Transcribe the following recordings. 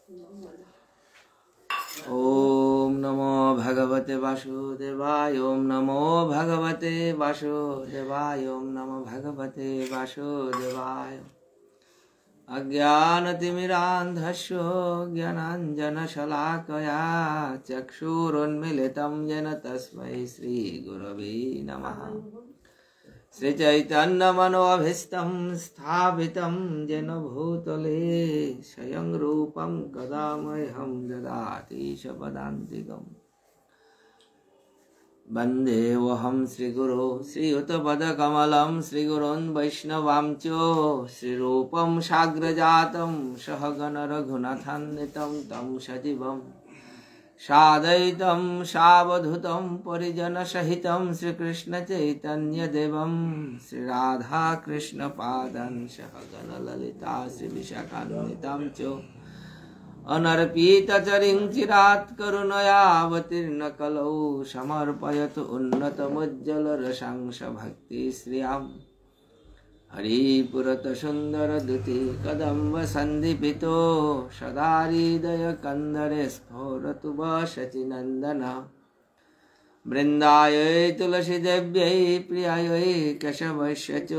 ओम नमो भगवते वासुदेवाय। ओम नमो भगवते वासुदेवाय। ओम नमो भगवते वासुदेवाय। अज्ञानतिमिरान्धस्य ज्ञानाञ्जनशलाकया चक्षुरुन्मीलितं येन तस्मै श्रीगुरवे नमः। श्रीचैतन्यमनोभीष्टं स्थापितं येन भूतले स्वयं रूपं कदा मह्यं ददाति स्वपदान्तिकम्। वन्देऽहं श्रीगुरो श्रीयुतपदकमलं श्रीगुरोन् वैष्णवांश्च श्रीरूपं साग्रजातं सहगण रघुनाथान्वितं तं सजीवं साद्वैतं सावधूतं परिजनसहितं श्रीकृष्णचैतन्यदेवं श्रीराधाकृष्णपादान् सहगण ललिता श्रीविशाखान्वितं च अनर्पितचरिं चिरात् करुणयावतीर्ण कलौ समर्पयतु उन्नतमुज्ज्वलरसांश भक्तिश्रियाम्। हरिपुरतसुन्दरद्युति कदम्ब सन्दीपितो सदा हृदयकन्दरे स्फुरतु वसतिनन्दन। वृन्दायै तुलसीदेव्यै प्रियायै केशवस्य च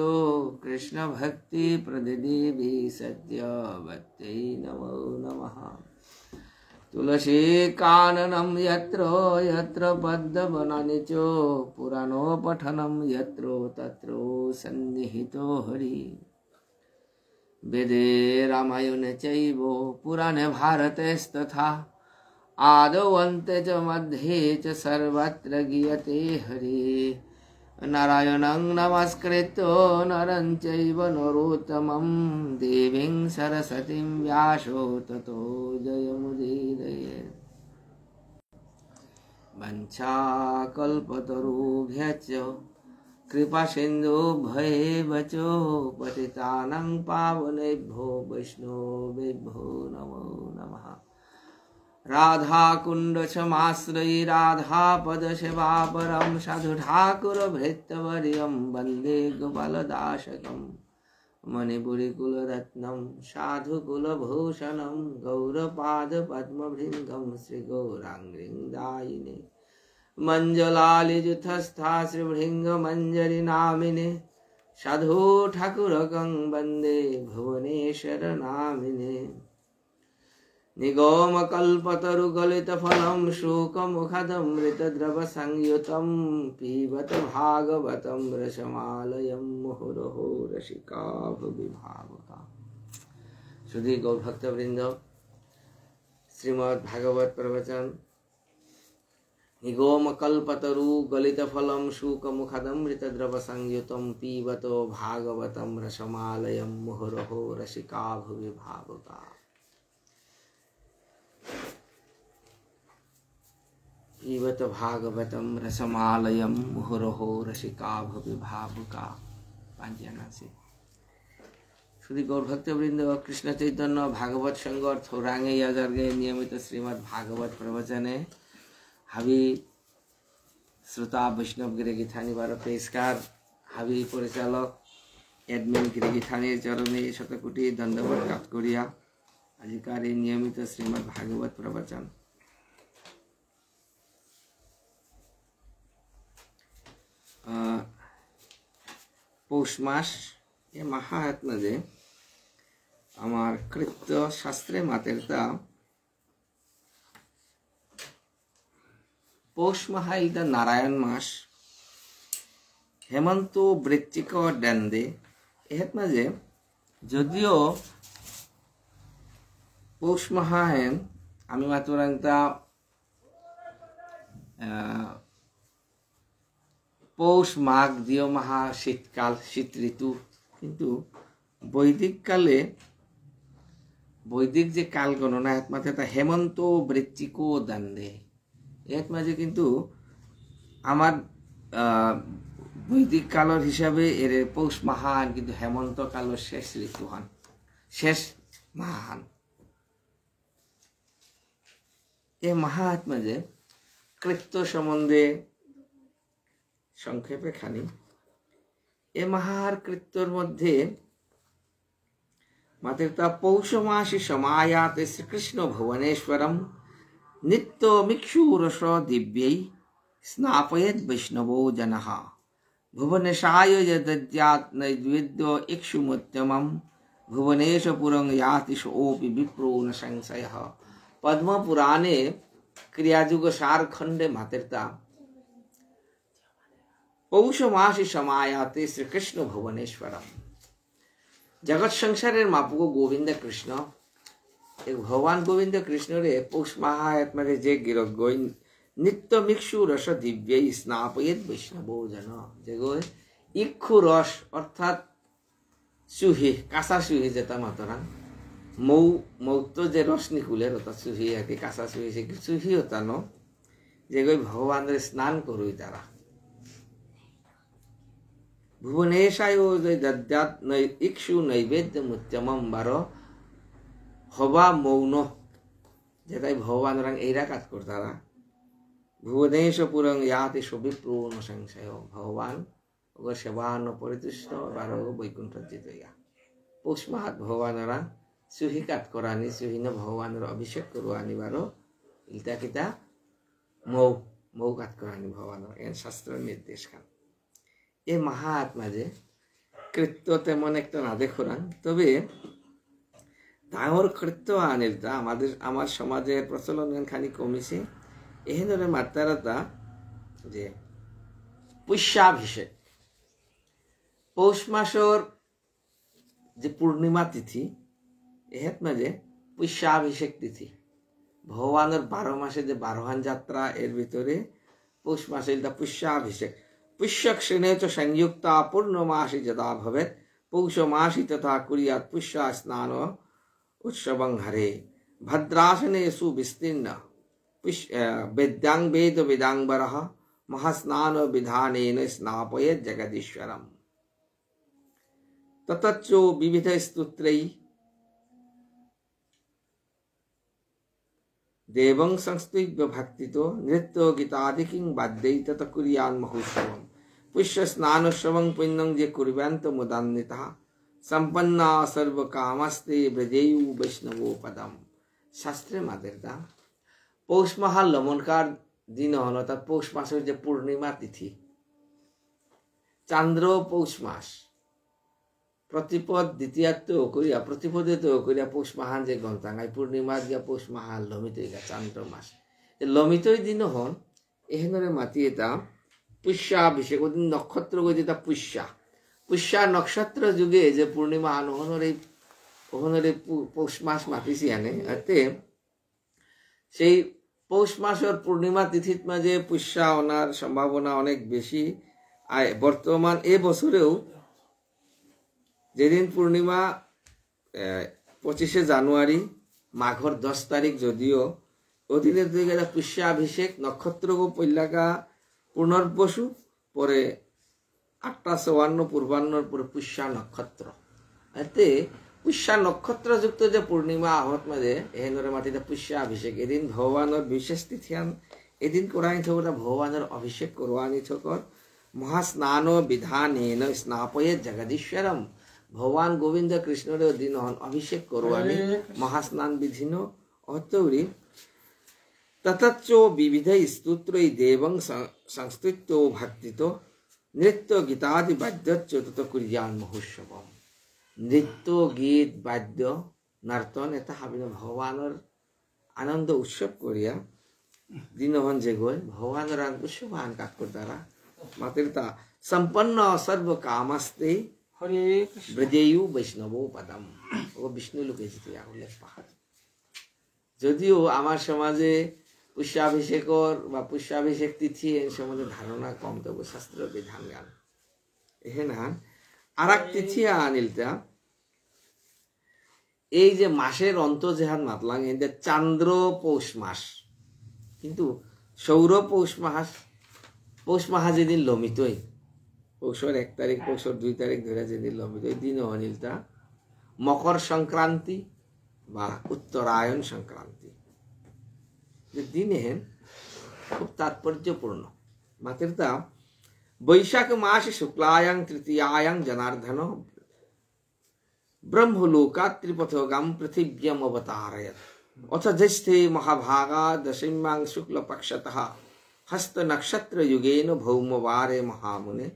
कृष्णभक्तिप्रददेवी सद्यवत्यै नमो नमः। तुलसीकाननं यत्र यत्र पद्मवनानि च पुराणोपठनं यत्र तत्र सन्निहितो हरि। वेदे रामायणे चैव पुराणे भारतेस्तथा आदौ अन्ते च मध्ये च सर्वत्र गीयते हरि। नारायणं नमस्कृत्य नरं चैव नरोत्तमं देवीं सरस्वतीं व्यासो ततो जयमुदीरयेत्। वञ्चाकल्पतरुभ्यश्च कृपासिन्धुभ्यैव च पतितानां पावनेभ्यो वैष्णवेभ्यो नमो नमः। राधाकुण्ड समाश्रयी राधापदसेवापरं साधु ठाकुरभृत्यवर्यं वन्दे गोपालदासकं। मणिपुरीकुलरत्नं साधुकुलभूषणं गौरपादपद्मभृङ्गं श्रीगौराङ्गीं दायिने। मञ्जलालिजुथस्था श्रीभृङ्गमञ्जरीनामिने साधु ठाकुरकं वन्दे भुवनेश्वरनामिने। निगमकल्पतरुगलितफलं शुकमुखदमृतद्रवसंयुतं पिबत भागवतं रसमालयं मुहुरहो रसिका भुवि भावुका। सुधी गौर भक्तवृंद, श्रीमद् भागवत प्रवचन। निगमकल्पतरुगलितफलं शुकमुखदमृतद्रवसंयुतं पिबत भागवतं रसमालयं मुहुरहो रसिका भुवि भावुका। पिबत भागवतं रसमालयं मुहुरहो रसिका भुवि भावुका। पांचजनासी श्री गौर भक्तवृंद, कृष्ण चैतन्य भागवत संघर थोरांगे याजर्गे नियमित श्रीमद् भागवत प्रवचने हावी श्रोता वैष्णव गिरिगिथानी बार पेशकार हावी परिचालक एडमिन गिरिगिथानी चरणे शतकोटी दंडवत प्राप्त करिया अधिकारी नियमित श्रीमद् भागवत प्रवचन। पौष मास ये माहात मजे आमार कृत्य शास्त्रे मातेरता पौष माह इदा नारायण मास हेमंत वृश्चिक डेंदे एहत मजे जदियो पौष माह हेन आमी मातुरांगता पौष माघ दियो माहा शीतकाल शीत ऋतु किन्तु वैदिक काले वैदिक जे काल गणना एत माते ता हेमंत वृश्चिको दंदे एत माजे किन्तु आमार वैदिक कालर हिसाबे एरे पौष माहान किन्तु हेमंत कालर शेष ऋतुहान शेष माहान ए माहात माजे कृत्य सम्बन्धे संक्षेपे खानी ए माहार कृत्यर मध्य मातृता पौषमासी समायाते श्रीकृष्ण भुवनेश्वरम नित्यो मिक्षुरस दिव्यै स्नापयेत् वैष्णवो जनः भुवनेशाय यदद्यात् नैवेद्यो इक्षुमुत्तमम् भुवनेशपुरं याति सोऽपि विप्रो न संशयः। पद्म पुराणे क्रियायुग सार खंडे मातृता पौष मासी समायाते श्री कृष्ण भुवनेश्वरम। जगत संसारेर मापुको गोविंद कृष्ण एक भगवान गोविंद कृष्ण रे पौष माहायत में जे गिरक गई नित्य मिक्षु रस दिव्य स्नापयेत् वैष्णवो जन जे गई इक्षु रस अर्थात सुही कासा सुही जेता मातरान मौ मौ तो जे रस निकुले होता सुही है कि कासा सुही से सुही होता नो जे गई भगवान रे स्नान करुई तारा भुवनेशायो जे दद्यात् इक्षु नैवेद्य मुत्यमम बारो हवा मौन जेताई भगवान रंग एरा काज करतारा भुवनेशपुरं याति सविप्रो न संशय भगवान अगर सेवान परितुष्ट बारो वैकुंठ जितया पौष माहात भगवान रंग सुही काट करानी सुही न भगवान अभिषेक करवानी बारो इल्ता किता मौ मौ काट करानी भगवान एन शास्त्र निर्देश खान ए महात्मा जे कृत्य तेमन एक ना देखोरान तबे डाঙর कृत्य आनिलता आमार समाजेर प्रचलन खानी कमिছে एहेनरे मात्राता जे पुष्याभिषेक पौष मासर जे पूर्णिमा तिथि एहेत माजे पुष्याभिषेक तिथि भगवानर 12 मासे जे 12हान यात्रा एर भितरे पौष मासे पुष्याभिषेक पुष्यक्षणे च संयुक्ता पूर्णमासी यदा भवेत् पौषमासी तथा कुर्यात् पुष्या स्नान उत्सवं हरे भद्रासनेषु विस्तीर्ण वेद्यां वेद वेदांबरः महास्नान विधानेन स्नापयेत् जगदीश्वरम् ततच्चो विविध स्तोत्रैः देवं संस्तुत्य भक्तितो नृत्यो गीतादिकिं वाद्यै तत कुर्यान् महोत्सवम् पुष्य स्नानोत्सवं पुण्यं जे कुर्वन्त मुदान्विताः संपन्ना सर्व कामस्ते ब्रजेयु वैष्णवो पदम। शास्त्रे मातृता पौष माह लमनकार दिन हल अर्थात पौष मासर जे पूर्णिमा तिथि चांद्र पौष मास प्रतिपद द्वितीयात्व करिया प्रतिपदित करिया पौष माहान जे गंतांगाई पूर्णिमा दिया पौष माह लमित चांद्र मास लमित दिन हन एहेनरे माती एता पुष्याभिषेक नक्षत्र गई जेता पुष्या पुष्या नक्षत्र जुगे जे पूर्णिमा ओहनरे पौष मास मातिছি आने अते সেই পৌষ মাসের পূর্ণিমা তিথিত মাঝে পুষ্যা অনার সম্ভাবনা অনেক বেশি আয় বর্তমান এই বছরেও যেদিন পূর্ণিমা 25 জানুয়ারি মাঘর 10 তারিখ যদিও ওদিনের দুই গেলা পুষ্যাভিষেক নক্ষত্রগো পৈলাকা পুনর্বসু পরে 8:54 পূর্বাহ্নর পরে পুষ্যা নক্ষত্র এতে पुष्या नक्षत्र युक्त जो पूर्णिमा आहत मजे एहेनरे माटिते पुष्याभिषेक एदिन भगवानर विशेष तिथियान एदिन कराई थोरा भगवानर अभिषेक करवानी थकर महास्नान विधानेन स्नापयेत् जगदीश्वरम भगवान गोविंद कृष्णर दिन अभिषेक करवानी महास्नान विधिनो अतौरी ततच्चो विविध स्तोत्रै देवं संस्तुत्यो भक्तितो नृत्य गीतादि वाद्यच्च तत कुर्यान् महोत्सवम् नृत्य गीत वाद्य नर्तन एता हाबिना भगवानर आनंद उत्सव करिया दिनहन जे गय भगवानर उत्सवान काट करतारा मातृता संपन्न सर्व कामस्ते हरे कृष्ण ब्रजेयु वैष्णवो पदम ओ विष्णु लोके जितिया उल्लेख पाहाड़ যদিও আমার সমাজে পুষ্যাভিষেকর বা পুষ্যাভিষেক তিথি এর সম্বন্ধে ধারণা কম তবে শাস্ত্র বিধান গান এহেনান আরেক তিথি আনিলতা এই যে মাসের অন্ত যেহান মাতলাং এতে চান্দ্র পৌষ মাস কিন্তু সৌর পৌষ মাস যেদিন লমিতই পৌষর 1 তারিখ পৌষর 2 তারিখ ধরে যেদিন লমিতই দিন অনিলতা মকর সংক্রান্তি বা উত্তরায়ণ সংক্রান্তি যে দিনে খুব তাৎপর্যপূর্ণ মাতৃতা बैशाख मास शुक्लायां तृतीयायां जनार्दन ब्रह्मलोकात् त्रिपथगां पृथिव्याम् अवतारयत्। अथ ज्येष्ठे महाभागा दशम्यां शुक्लपक्षतः हस्तनक्षत्रयुगेन भौमवारे महामुने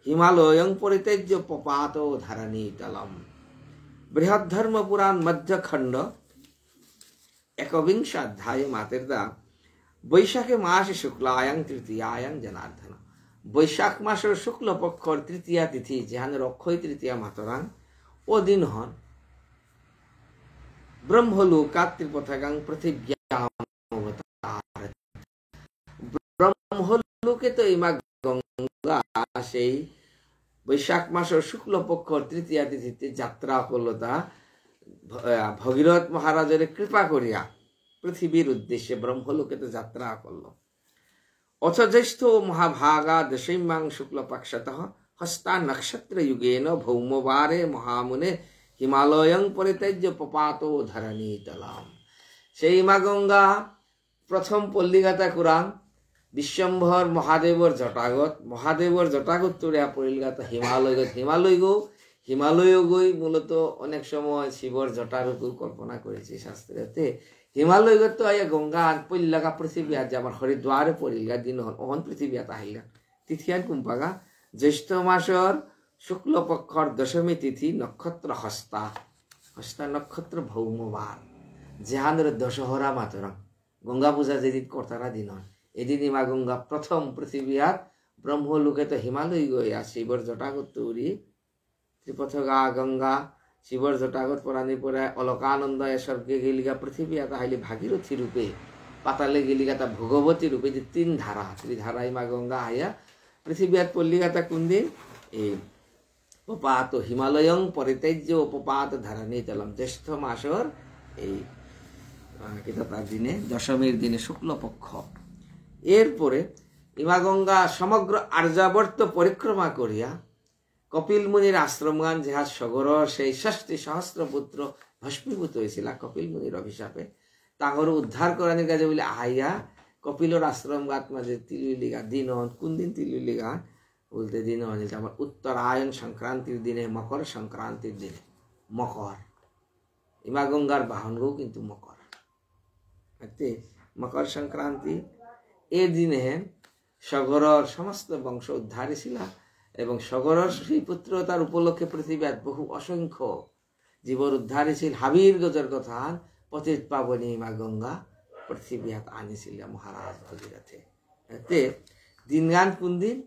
हिमालयं परित्यज्य पपातो धरणीतलम्। बृहद्धर्मपुराण मध्यखंड एकविंशाध्याय मातेर्दा बैशाखे मासे शुक्लायां तृतीयायां जनार्दन। बैशाख मासर शुक्ल पक्षर तृतीया तिथि जहानेर अक्षय तृतीया मातरां ओदिन हन ब्रह्मलोकात् त्रिपथगां पृथिव्याम् अवतारयत्। ब्रह्मलोके तो इमा गंगा সেই বৈশাখ মাসের শুক্ল পক্ষর তৃতীয়া তিথিতে যাত্রা করলো তা ভগীরথ মহারাজের কৃপা করিয়া পৃথিবীর উদ্দেশ্যে ব্রহ্মলোকেতে যাত্রা করলো। অথ জ্যেষ্ঠ মহাভাগা দশম্যাং শুক্লপক্ষতঃ হস্তা নক্ষত্র যুগেন ভৌমবারে মহামুনে হিমালয়ং পরিত্যজ্য পপাতো ধরণীতলাম। সেই মা গঙ্গা প্রথম পল্লীঘাটা কুরাং বিশ্বম্ভর মহাদেবর জটাগত তরিয়া পরিলগাত হিমালয় গই মূলত অনেক সময় শিবর জটারূপ কল্পনা করেছে শাস্ত্রেতে। হিমালয় তো আয়া গঙ্গা পল্লাগা পৃথিবী আজ আমার হরিদ্বারে পরিলগা দিন অহন পৃথিবীত আহিলা তিথিয়ান কুম্পাগা জ্যৈষ্ঠ মাসর শুক্ল পক্ষর দশমী তিথি নক্ষত্র হস্তা নক্ষত্র ভৌমবার যেহানের দশহরা মাতরম গঙ্গা পূজা যেদিন কর্তারা দিন এদিন মা গঙ্গা প্রথম পৃথিবীর ব্রহ্মলোকে তো হিমালয় গইয়া শিবর জটাগত তৈরি ত্রিপথগা গঙ্গা শিবর জটাগত পরানি পরে অলকানন্দ স্বর্গে গেলিগা পৃথিবী তাহলে ভাগীরথী রূপে পাতালে গেলিগা তা ভগবতী রূপে যে তিন ধারা ত্রিধারায় মা গঙ্গা আয়া পৃথিবীর পল্লীগাতা কোনদিন এই পপাত হিমালয়ং পরিত্যজ্য পপাত ধরণীতলম জ্যৈষ্ঠ মাসর এই তার দিনে দশমীর দিনে শুক্লপক্ষ। এরপরে ইমা গঙ্গা সমগ্র আর্যাবর্ত পরিক্রমা করিয়া কপিল মুনির আশ্রমগান যাহা সগর সেই ৬০ সহস্র পুত্র ভস্মীভূত হয়েছিল কপিল মুনির অভিশাপে তাহর উদ্ধার করার কাজে বলে আইয়া কপিলর আশ্রমগাত মাঝে তিলুলিগা দিন কোন দিন তিলুলিগা বলতে দিন আমার উত্তরায়ণ সংক্রান্তির দিনে মকর সংক্রান্তির দিনে মকর ইমা গঙ্গার বাহনও কিন্তু মকর মকর সংক্রান্তি এ দিনে সগরর সমস্ত বংশ উদ্ধার ছিল এবং সগরর সেই পুত্র তার উপলক্ষে পৃথিবীর বহু অসংখ্য জীবর উদ্ধার ছিল হাবির গজর কথা পতিত পাবনী মা গঙ্গা পৃথিবীত আনিছিল মহারাজ ভগীরথে। এতে দিনগান কোন দিন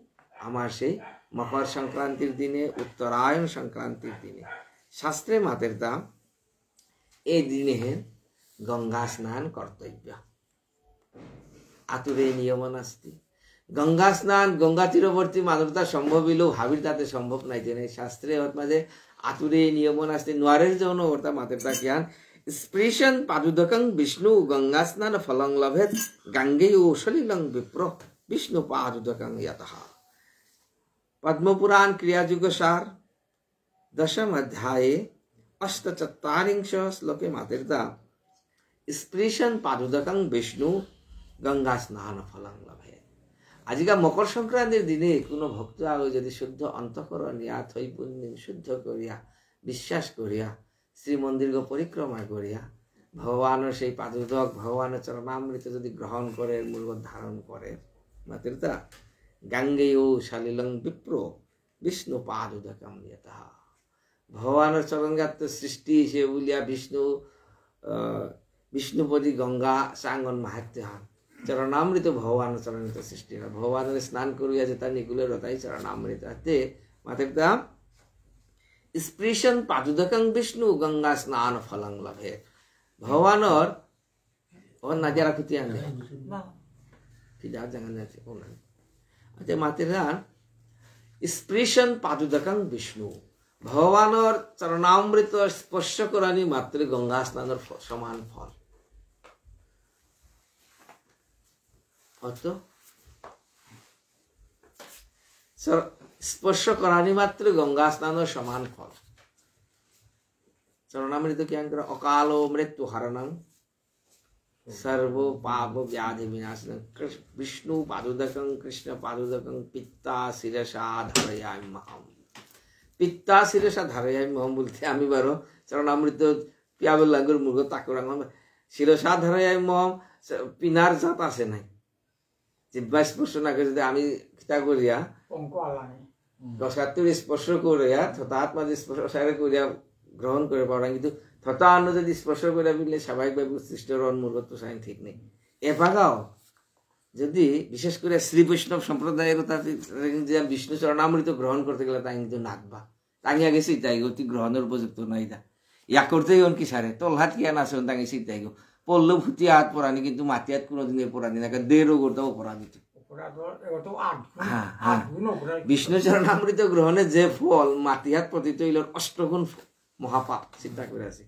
আমার সেই মকর সংক্রান্তির দিনে উত্তরায়ণ সংক্রান্তির দিনে শাস্ত্রে মাতের দাম এই দিনে গঙ্গা স্নান কর্তব্য আতুরে নিয়ম নাস্তি। গঙ্গা স্নান গঙ্গা তীরবর্তী মানুষটা সম্ভব হইলেও হাবির তাতে সম্ভব নাই জেনে শাস্ত্রে মাঝে আতুরে নিয়ম নাস্তি নোয়ারের জন্য ওটা মাতেরটা জ্ঞান স্পৃশন পাদুদকং বিষ্ণু গঙ্গা স্নান ফলং লভেত গাঙ্গে ও সলিলং বিপ্র বিষ্ণু পাদুদকং ইয়তঃ। পদ্মপুরাণ ক্রিয়াযুগ সার দশম অধ্যায়ে অষ্টচত্বারিংশ শ্লোকে মাতেরদা স্পৃশন পাদুদকং বিষ্ণু গঙ্গা স্নান ফলং লভে। আজকে মকর সংক্রান্তির দিনে কোনো ভক্ত আগে যদি শুদ্ধ অন্তঃকরণ ইয়া থৈপুণ্যিম শুদ্ধ করিয়া বিশ্বাস করিয়া শ্রীমন্দির পরিক্রমা করিয়া ভগবানের সেই পাদুদক ভগবানের চরণামৃত যদি গ্রহণ করে মূল ধারণ করে মাতৃতা গাঙ্গেয় শালিলং বিপ্র বিষ্ণু পাদুদকম ইয়তঃ। ভগবানের চরণগাত্র সৃষ্টি সে বলিয়া বিষ্ণুপদী গঙ্গা সাঙ্গন মাহাত্য হন চরণামৃত ভগবানের চরণিত সৃষ্টি হয় ভগবানের স্নান করিয়া যে তার নিকুলের রতাই চরণামৃত হাতে মাতের দাম স্পৃশন পাদুদকং বিষ্ণু গঙ্গা স্নান ফলং লভে। ভগবানের ওর নাজারা খুঁতি আনলে যা জানান আছে আচ্ছা মাতের দাম স্পৃশন পাদুদকং বিষ্ণু ভগবানের চরণামৃত স্পর্শ করানি মাত্র গঙ্গা স্নানের সমান ফল। স্পর্শ করানি মাত্র গঙ্গা স্নানের সমান ফল। চরণামৃত জ্ঞান করে অকাল মৃত্যু হরণং সর্ব পাপ ব্যাধি বিনাশনং বিষ্ণু পাদুদকং কৃষ্ণ পাদুদকং পিত্তা শিরসা ধারয়াম্যহম। পিতা শিরসা ধারাই মহম বলতে আমি বারো চরণামৃত পিয়াবল লাগুর মুর্গ তাকুরাং শিরসা ধারাই মহম পিনার জাত আছে নাই জিব্বা স্পর্শ না করে যদি আমি কিতা করিয়া দশাত্তর স্পর্শ করিয়া হঠাৎ মাঝে স্পর্শ করিয়া গ্রহণ করে পাওয়া কিন্তু থতা অন্য যদি স্পর্শ করে বললে স্বাভাবিকভাবে সৃষ্ট রণ মূর্গত্ব সাইন ঠিক নেই এভাগাও যদি বিশেষ করে শ্রী বৈষ্ণব সম্প্রদায়ের যে বিষ্ণু চরণামৃত গ্রহণ করতে গেলে তাই কিন্তু নাকবা তাঙ্গিয়া গেছি তাই অতি গ্রহণের উপযুক্ত নাই দা ইয়া করতেই কি সারে তোল হাত কিয়া নাচন তাঙ্গি সিটাই গো পড়লেও ফুটি হাত পরানি কিন্তু মাটি হাত কোনোদিনের পরানি না দেড়ও করতেও অপরাধিত বিষ্ণু চরণামৃত গ্রহণের যে ফল মাটি হাত পতিত হইল অষ্টগুণ মহাপাপ চিন্তা করে আছে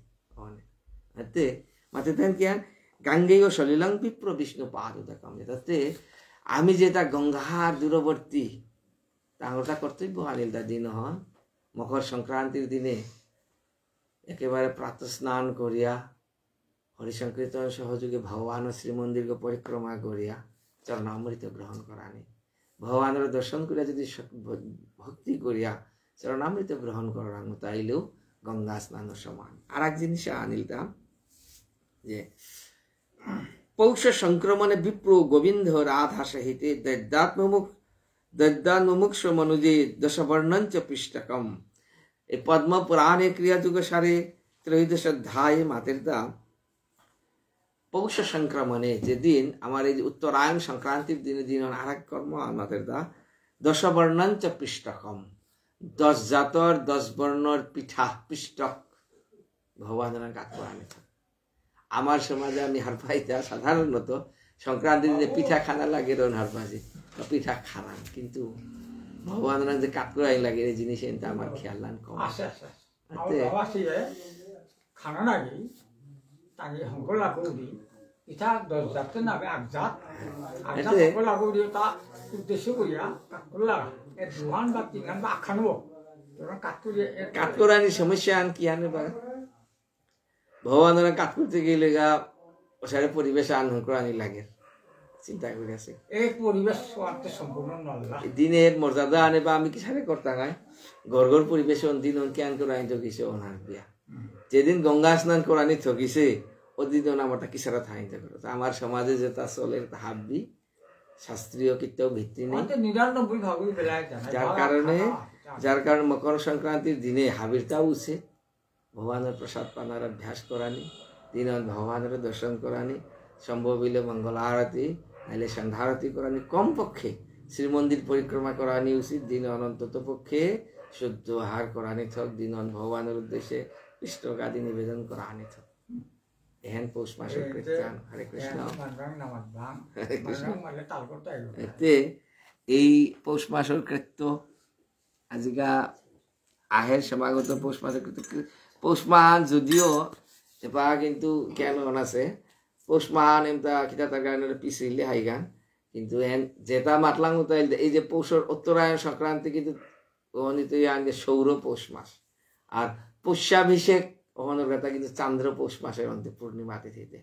এতে মাতে তেন কিয়ান গাঙ্গেয় সলিলং বিপ্র বিষ্ণু পাদ দেখাম তাতে আমি যেটা গঙ্গার দূরবর্তী তাহলে কর্তব্য আনিল তার দিন হন মকর সংক্রান্তির দিনে একেবারে প্রাত স্নান করিয়া হরিসংকীর্তন সহযোগে ভগবান শ্রীমন্দিরকে পরিক্রমা করিয়া চরণামৃত গ্রহণ করানি ভগবানের দর্শন করিয়া যদি ভক্তি করিয়া চরণামৃত গ্রহণ করানো তাইলেও গঙ্গা স্নান সমান আর এক জিনিস আনিলতাম যে পৌষ সংক্রমণে বিপ্র গোবিন্দ রাধা সহিতে দৈদ্যান্মুক্ষ মনুজে দশবর্ণঞ্চ পৃষ্ঠকম এই পদ্ম পুরাণে ক্রিয়াযুগ সারে ত্রয়োদশ অধ্যায়ে মাতের দাম পৌষ সংক্রমণে যেদিন আমার এই উত্তরায়ণ সংক্রান্তির দিনে দিন আর এক কর্ম আমাদের দা দশবর্ণঞ্চ পৃষ্ঠকম 10 জাতর 10 বর্ণর পিঠা পৃষ্ঠক ভগবানের কাজ করানি আমার সমাজে আমি হার পাইতা সাধারণত সংক্রান্তির দিনে পিঠা খানা লাগে রন হার পাইছি পিঠা খানান কিন্তু ভগবানের যে কাটকুরাই লাগে এই জিনিস এটা আমার খেয়াল লান কম খানা লাগে তাকে হংকর লাগি পিঠা 10 জাতের নামে 8 জাত হংকর লাগি তা উদ্দেশ্য করিয়া কাটকুর লাগা এর দুহান বা তিনহান বা আখানো কাটকুরানি সমস্যা আন কি আনে বা ভগবানের কাট করতে গেলে গা ওসারে পরিবেশ আনহংকরানি লাগে চিন্তা করে আছে এই পরিবেশ সম্পূর্ণ দিনের মর্যাদা আনে বা আমি কি সারে করতে গাই ঘর ঘর পরিবেশ দিন কেন করানি থকিছে ওনার বিয়া যেদিন গঙ্গা স্নান করানি থকিছে ওদিন আমারটা কিসারা থাইতে করো আমার সমাজে যেটা চলে হাববি শাস্ত্রীয় কীর্তেও ভিত্তি নেই যার কারণে মকর সংক্রান্তির দিনে হাবিরটাও উচিত ভগবানের প্রসাদ পানার অভ্যাস করানি দিন ভগবানের দর্শন করানি সম্ভব হইলে মঙ্গল আরতি নাইলে সন্ধ্যা আরতি করানি কমপক্ষে শ্রীমন্দির পরিক্রমা করানি উচিত দিন অন্তত পক্ষে শুদ্ধ আহার করানি থক দিন ভগবানের উদ্দেশ্যে কৃষ্ণগাদি নিবেদন করানি থক এহেন পৌষ মাসের কীর্তন হরে কৃষ্ণ এতে এই পৌষ মাসের কৃত্য আজিকা আহের সমাগত পৌষ মাসের কৃত্য পৌষ মাহ যদিও এপা কিন্তু কেন আছে পৌষ মাহ এমতা কিতা তার গানের পিছলে হাইগান কিন্তু এন যেটা মাতলাং এই যে পৌষের উত্তরায়ণ সংক্রান্তি কিন্তু সৌর পৌষ মাস আর পুষ্যাভিষেক ওখানের কথা কিন্তু চান্দ্র পৌষ মাসের অন্তে পূর্ণিমা তিথিতে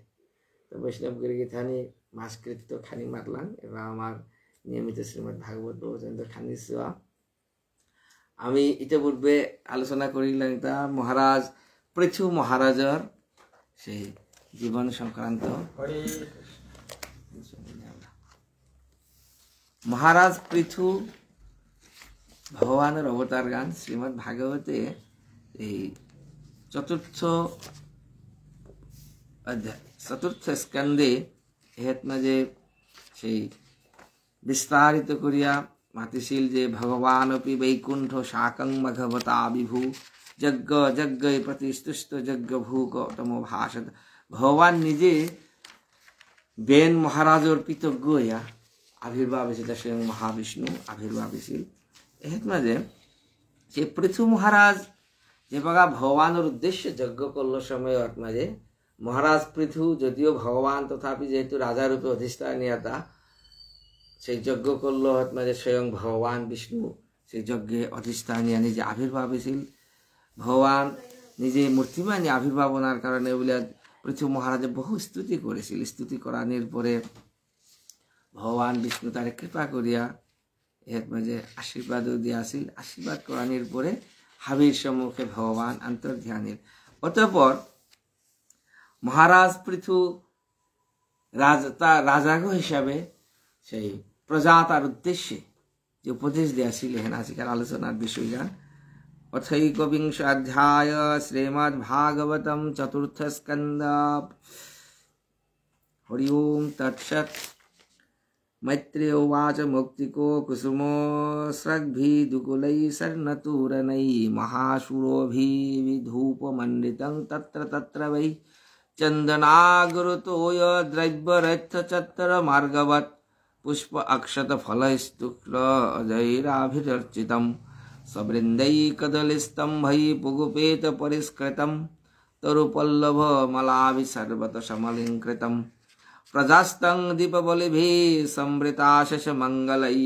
তো বৈষ্ণবগিরি খানি মাসকৃত্য খানি মাতলাম এবার আমার নিয়মিত শ্রীমদ ভাগবত প্রবচন খানি ছোৱা আমি ইতিপূর্বে আলোচনা করিলাম তা মহারাজ পৃথু মহারাজর সেই জীবন সংক্রান্ত মহারাজ পৃথু ভগবানের অবতার গান শ্রীমদ ভাগবতে এই চতুর্থ স্কন্ধে এহেত মাঝে সেই বিস্তারিত করিয়া মাতিশীল যে ভগবান অপি বৈকুণ্ঠ শাকং ভগবতা বিভু যজ্ঞ যজ্ঞ প্রতিষ্ঠুষ্ট যজ্ঞ ভূকতম ভাষত ভগবান নিজে বেন মহারাজর কৃতজ্ঞ হইয়া আবির্ভাব হয়েছিল স্বয়ং মহাবিষ্ণু আবির্ভাব হয়েছিল এহেত মাঝে সে পৃথু মহারাজ যে বাগা ভগবানের উদ্দেশ্যে যজ্ঞ করল সময় মাঝে মহারাজ পৃথু যদিও ভগবান তথাপি যেহেতু রাজা রূপে অধিষ্ঠান নিয়াতা সেই যজ্ঞ করল মাঝে স্বয়ং ভগবান বিষ্ণু সেই যজ্ঞে অধিষ্ঠান নিয়ে নিজে আবির্ভাব হয়েছিল ভগবান নিজে মূর্তিমানি আবির্ভাবনার কারণে বলে পৃথু মহারাজে বহু স্তুতি করেছিল স্তুতি করানোর পরে ভগবান বিষ্ণু তারে কৃপা করিয়া এর মাঝে আশীর্বাদও দিয়া আসিল আশীর্বাদ করানোর পরে হাবির সম্মুখে ভগবান অন্তর্ধ্যানের। অতঃপর মহারাজ পৃথু রাজাগ হিসাবে সেই প্রজা তার উদ্দেশ্যে যে উপদেশ দিয়েছিলেন আজকের আলোচনার বিষয়গান। অথৈকবিংশ অধ্যায় শ্রীমদ্ ভাগবতম চতুর্থ স্কন্দ। হরি ওম তৎসৎ। मैत्रेय उवाच मुक्तिको कुसुमोऽस्रग्भिदुकुलैः सर्णतूरणैः महाशूरोऽभिविधूपमण्डितं तत्र तत्र वै चन्दनागुरुतोयद्रव्यरथचत्रमार्गवत् पुष्प अक्षतफलैस्तुक्ल अजैराभिरर्चितं सवृन्दैः कदलीस्तम्भैः पुगुपेतपरिष्कृतं तरुपल्लवमलाभिसर्वतशमलङ्कृतं प्रजास्तं दीपबलिभिः संवृताशश मंगलैः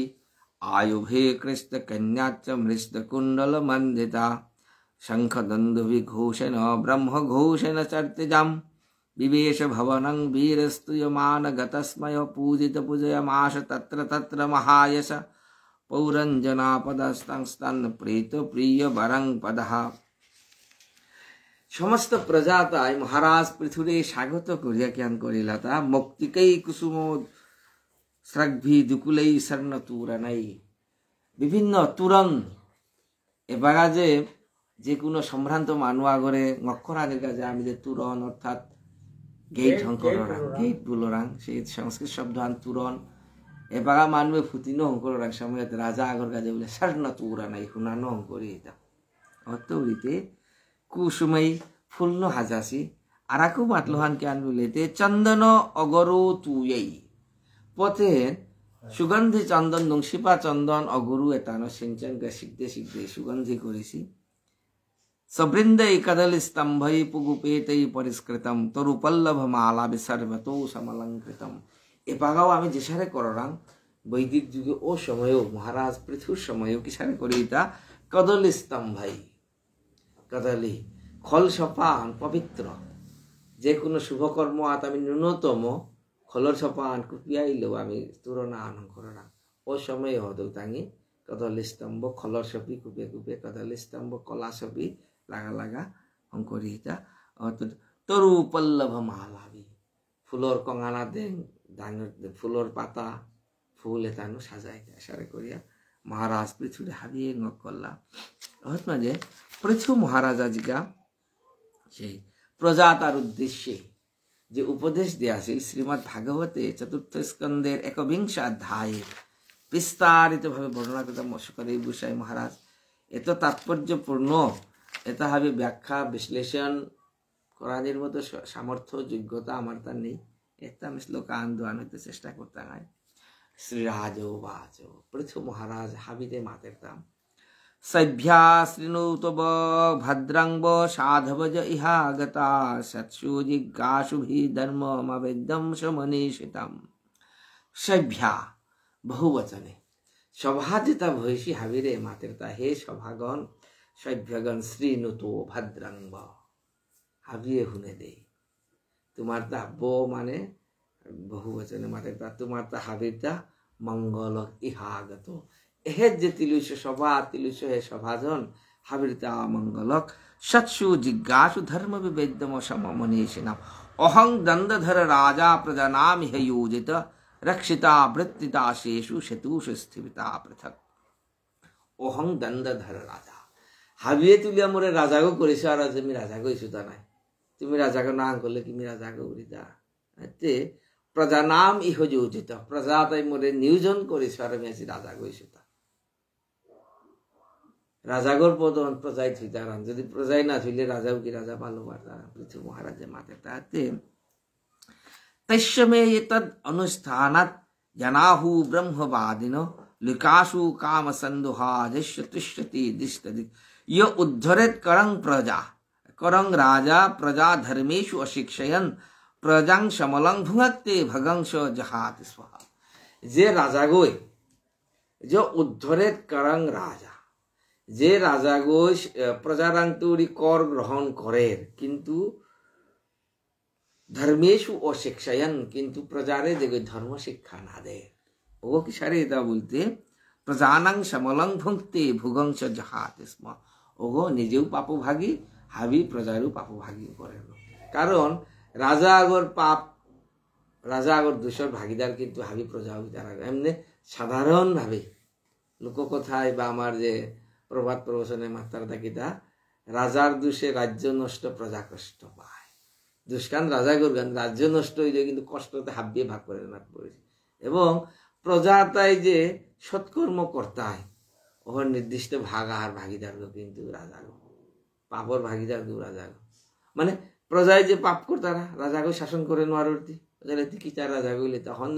आयुभिः कृष्णकन्याच्च मृष्टकुण्डलमण्डिता शङ्खदण्डुभिघोषेण ब्रह्मघोषेण चर्तिजां विवेश भवनं वीरस्तूयमानगतस्मय पूजित पूजयमाश तत्र तत्र महायश पौरञ्जनापदस्तं प्रीत प्रिय वरं पदः। সমস্ত প্রজা তাই মহারাজ পৃথুরে স্বাগত করিয়া জ্ঞান করিলা তা মুক্তিকেই কুসুম স্রগ্ভি দুকুলেই স্বর্ণ তুরণাই। বিভিন্ন তুরণ এবার যে কোনো সম্ভ্রান্ত মানুষ আগরে অক্ষরাদের কাছে আমি যে তুরণ অর্থাৎ গেট হংকরাং গেট বুলোরাং সেই সংস্কৃত শব্দ আন তুরণ এবার মানুষে ফুতিনো হংকরাং সময় রাজা আগর কাছে বলে স্বর্ণ তুরণাই হুনানো হংকরি এটা অর্থরিতে কুসুমই ফুল্ল হাজাসি আরাকু মাতলোহান ক্যান বলেতে চন্দন অগরু তুই পথে সুগন্ধি চন্দন দংশিপা চন্দন অগরু এতানো সিঞ্চন শিখতে শিখতে সুগন্ধি করেছি সবৃন্दै কদলি স্তম্ভৈ পুগুপেতৈ পরিষ্কৃতম তরুপল্লভ মালা বিসর্বতো সমলঙ্কৃতম। এ পাগাও আমি যে সারে কররাম বৈদিক যুগে ও সময়ও মহারাজ পৃথুর সময়ও কি সারে করি তা কদলি স্তম্ভৈ কদলি খল সপান পবিত্র যে কোনো শুভকর্ম আত আমি ন্যূনতম খলর সপান কুপিয়াইলেও আমি তুলনা আনন্দ করা ও সময় হতো তাঙি কদলি স্তম্ভ খলর সপি কুপে কুপে কদলি স্তম্ভ কলা সপি লাগা লাগা অঙ্করিতা তরু পল্লভ মালাবি ফুলর কঙানা দেন ডাঙর ফুলর পাতা ফুল এতানো সাজাই সারে করিয়া মহারাজ পৃথুরে হাবিয়ে নক করলা। মাঝে পৃথু মহারাজা জিগা সেই প্রজা তার উদ্দেশ্যে যে উপদেশ দিয়াছে শ্রীমদ্ ভাগবতে চতুর্থ স্কন্দের ১বিংশ অধ্যায়ে বিস্তারিত ভাবে বর্ণনা করতাম মশুকদেব গোসাই মহারাজ। এত তাৎপর্যপূর্ণ এটা হবে ব্যাখ্যা বিশ্লেষণ করার মতো সামর্থ্য যোগ্যতা আমার তার নেই। এটা আমি শ্লোক আন্দোলন হইতে চেষ্টা করতাম। শ্রীরাজ বাচ পৃথু মহারাজ হাবিতে মাতেরতাম সভ্যা শৃণুতব ভদ্রাঙ্গ সাধবজ ইহাগতা সৎসু জিজ্ঞাসুভি ধর্মমবেদ্যম সমনীষিতম। সভ্যা বহুবচনে সভা যেটা ভৈষী হাবিরে মাতেরতা হে সভাগণ সভ্যগণ শৃণুত ভদ্রাঙ্গ হাবিয়ে শুনে দে তোমার তা বো মানে বহুবচনে মাতেরতা তোমার তা হাবিরটা মঙ্গল ইহাগত এহে যে তিলুষ সভা তিলুষ হে সভাজন হাবিরতা মঙ্গলক সৎসু জিজ্ঞাসু ধর্ম বিবেদ্যম সমমনীষিণাম অহং দন্দধর রাজা প্রজানাম ইহ যোজিত রক্ষিতা বৃত্তিতা শেষু সেতুষু স্থিতা পৃথক। অহং দন্দধর রাজা হাবিয়ে তুলিয়া মোরে রাজাগো করেছ আর তুমি রাজা কইছো তা নাই তুমি রাজাকে না করলে তুমি রাজাকে উড়িতা এতে প্রজানাম ইহ যোজিত প্রজা তাই মোরে নিয়োজন করেছ আর আমি আছি রাজা কইছো তা রাজাগর পদন প্রজাই থুইতারাম যদি প্রজাই না থইলে রাজাও কি রাজা পালো পারতাম পৃথু মহারাজের মাতে তাতে তস্যমে এতদ অনুষ্ঠানাৎ জনাহু ব্রহ্মবাদিনো লিকাসু কাম সন্দুহা যস্য তুষ্যতি দিষ্টদি य उद्धरेत करं राजा प्रजा धर्मेषु अशिक्षयन प्रजां समलं भुंगते भगंश जहात स्वाहा। जे राजा गोय जो उद्धरेत करं राजा जे राजा गोय प्रजारां तुरी कर ग्रहण करेर किन्तु धर्मेषु अशिक्षयन किन्तु प्रजारे जे धर्म शिक्षा ना दे वो कि सारे এটা বলতে प्रजानां समलं भुंगते भुगंश जहात स्म ওগো নিজেও পাপভাগী হাবি প্রজারও পাপভাগী করে। কারণ রাজা আগর পাপ রাজা আগর দোষের ভাগিদার কিন্তু হাবি প্রজা তারা এমনি সাধারণভাবে লোককথায় বা আমার যে প্রবাদ প্রবচনের মাত্রা থাকিতা রাজার দোষে রাজ্য নষ্ট প্রজা কষ্ট পায়। দুষ্কান রাজা গরগান রাজ্য নষ্ট হয়ে যায় কিন্তু কষ্টতে হাবিয়ে ভাগ করে না পড়েছে। এবং প্রজা তাই যে সৎকর্ম কর্তায় ওর নির্দিষ্ট ভাগ আর ভাগিদার কিন্তু রাজা গো পাপর ভাগিদার গো রাজা গো মানে প্রজায় যে পাপ কর্তারা রাজাগো শাসন করে নোয়ারতি কি তার রাজা গইলে তখন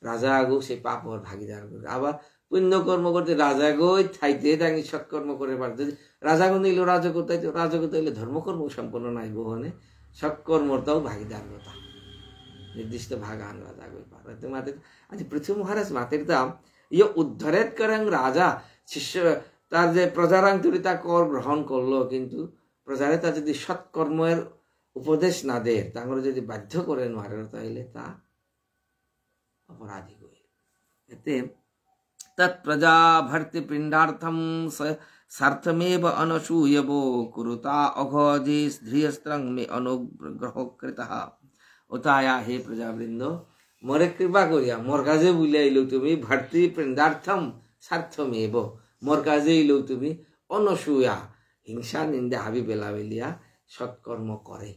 রাজা আগো সেই পাপর ভাগিদার গো। আবার পুণ্যকর্ম করতে রাজা গই থাইতে দাঁড়িয়ে সৎকর্ম করে পারতে রাজাগো নিল রাজকতা হইলে ধর্মকর্ম সম্পন্ন নাই বহনে সৎকর্মটাও ভাগিদার কথা নির্দিষ্ট ভাগ আন রাজা গই পারে মাতে। আজ পৃথ্বী মহারাজ মাতের দাম ইয়ে উদ্ধারেত করেন রাজা শিষ্য তার যে প্রজারাং তুলি তা কর গ্রহণ করলো কিন্তু প্রজারে তা যদি সৎকর্মের উপদেশ না দেয় তাঙ্গরে যদি বাধ্য করে নোয়ারে তাইলে তা অপরাধী হয়ে এতে তৎপ্রজা ভর্তি পিণ্ডার্থম সার্থমেব অনসূয়বো কুরুতা অঘোধিস ধ্রিয়স্ত্রং মে অনুগ্রহ কৃতঃ। ওতায়া হে প্রজাবৃন্দ মরে কৃপা করিয়া মোর কাজে বুলাইলো তুমি ভর্তি পিণ্ডার্থম সার্থমেব মোর কাজে ইলো তুমি অনসূয়া হিংসা নিন্দা হাবি বেলা বেলিয়া সৎকর্ম করে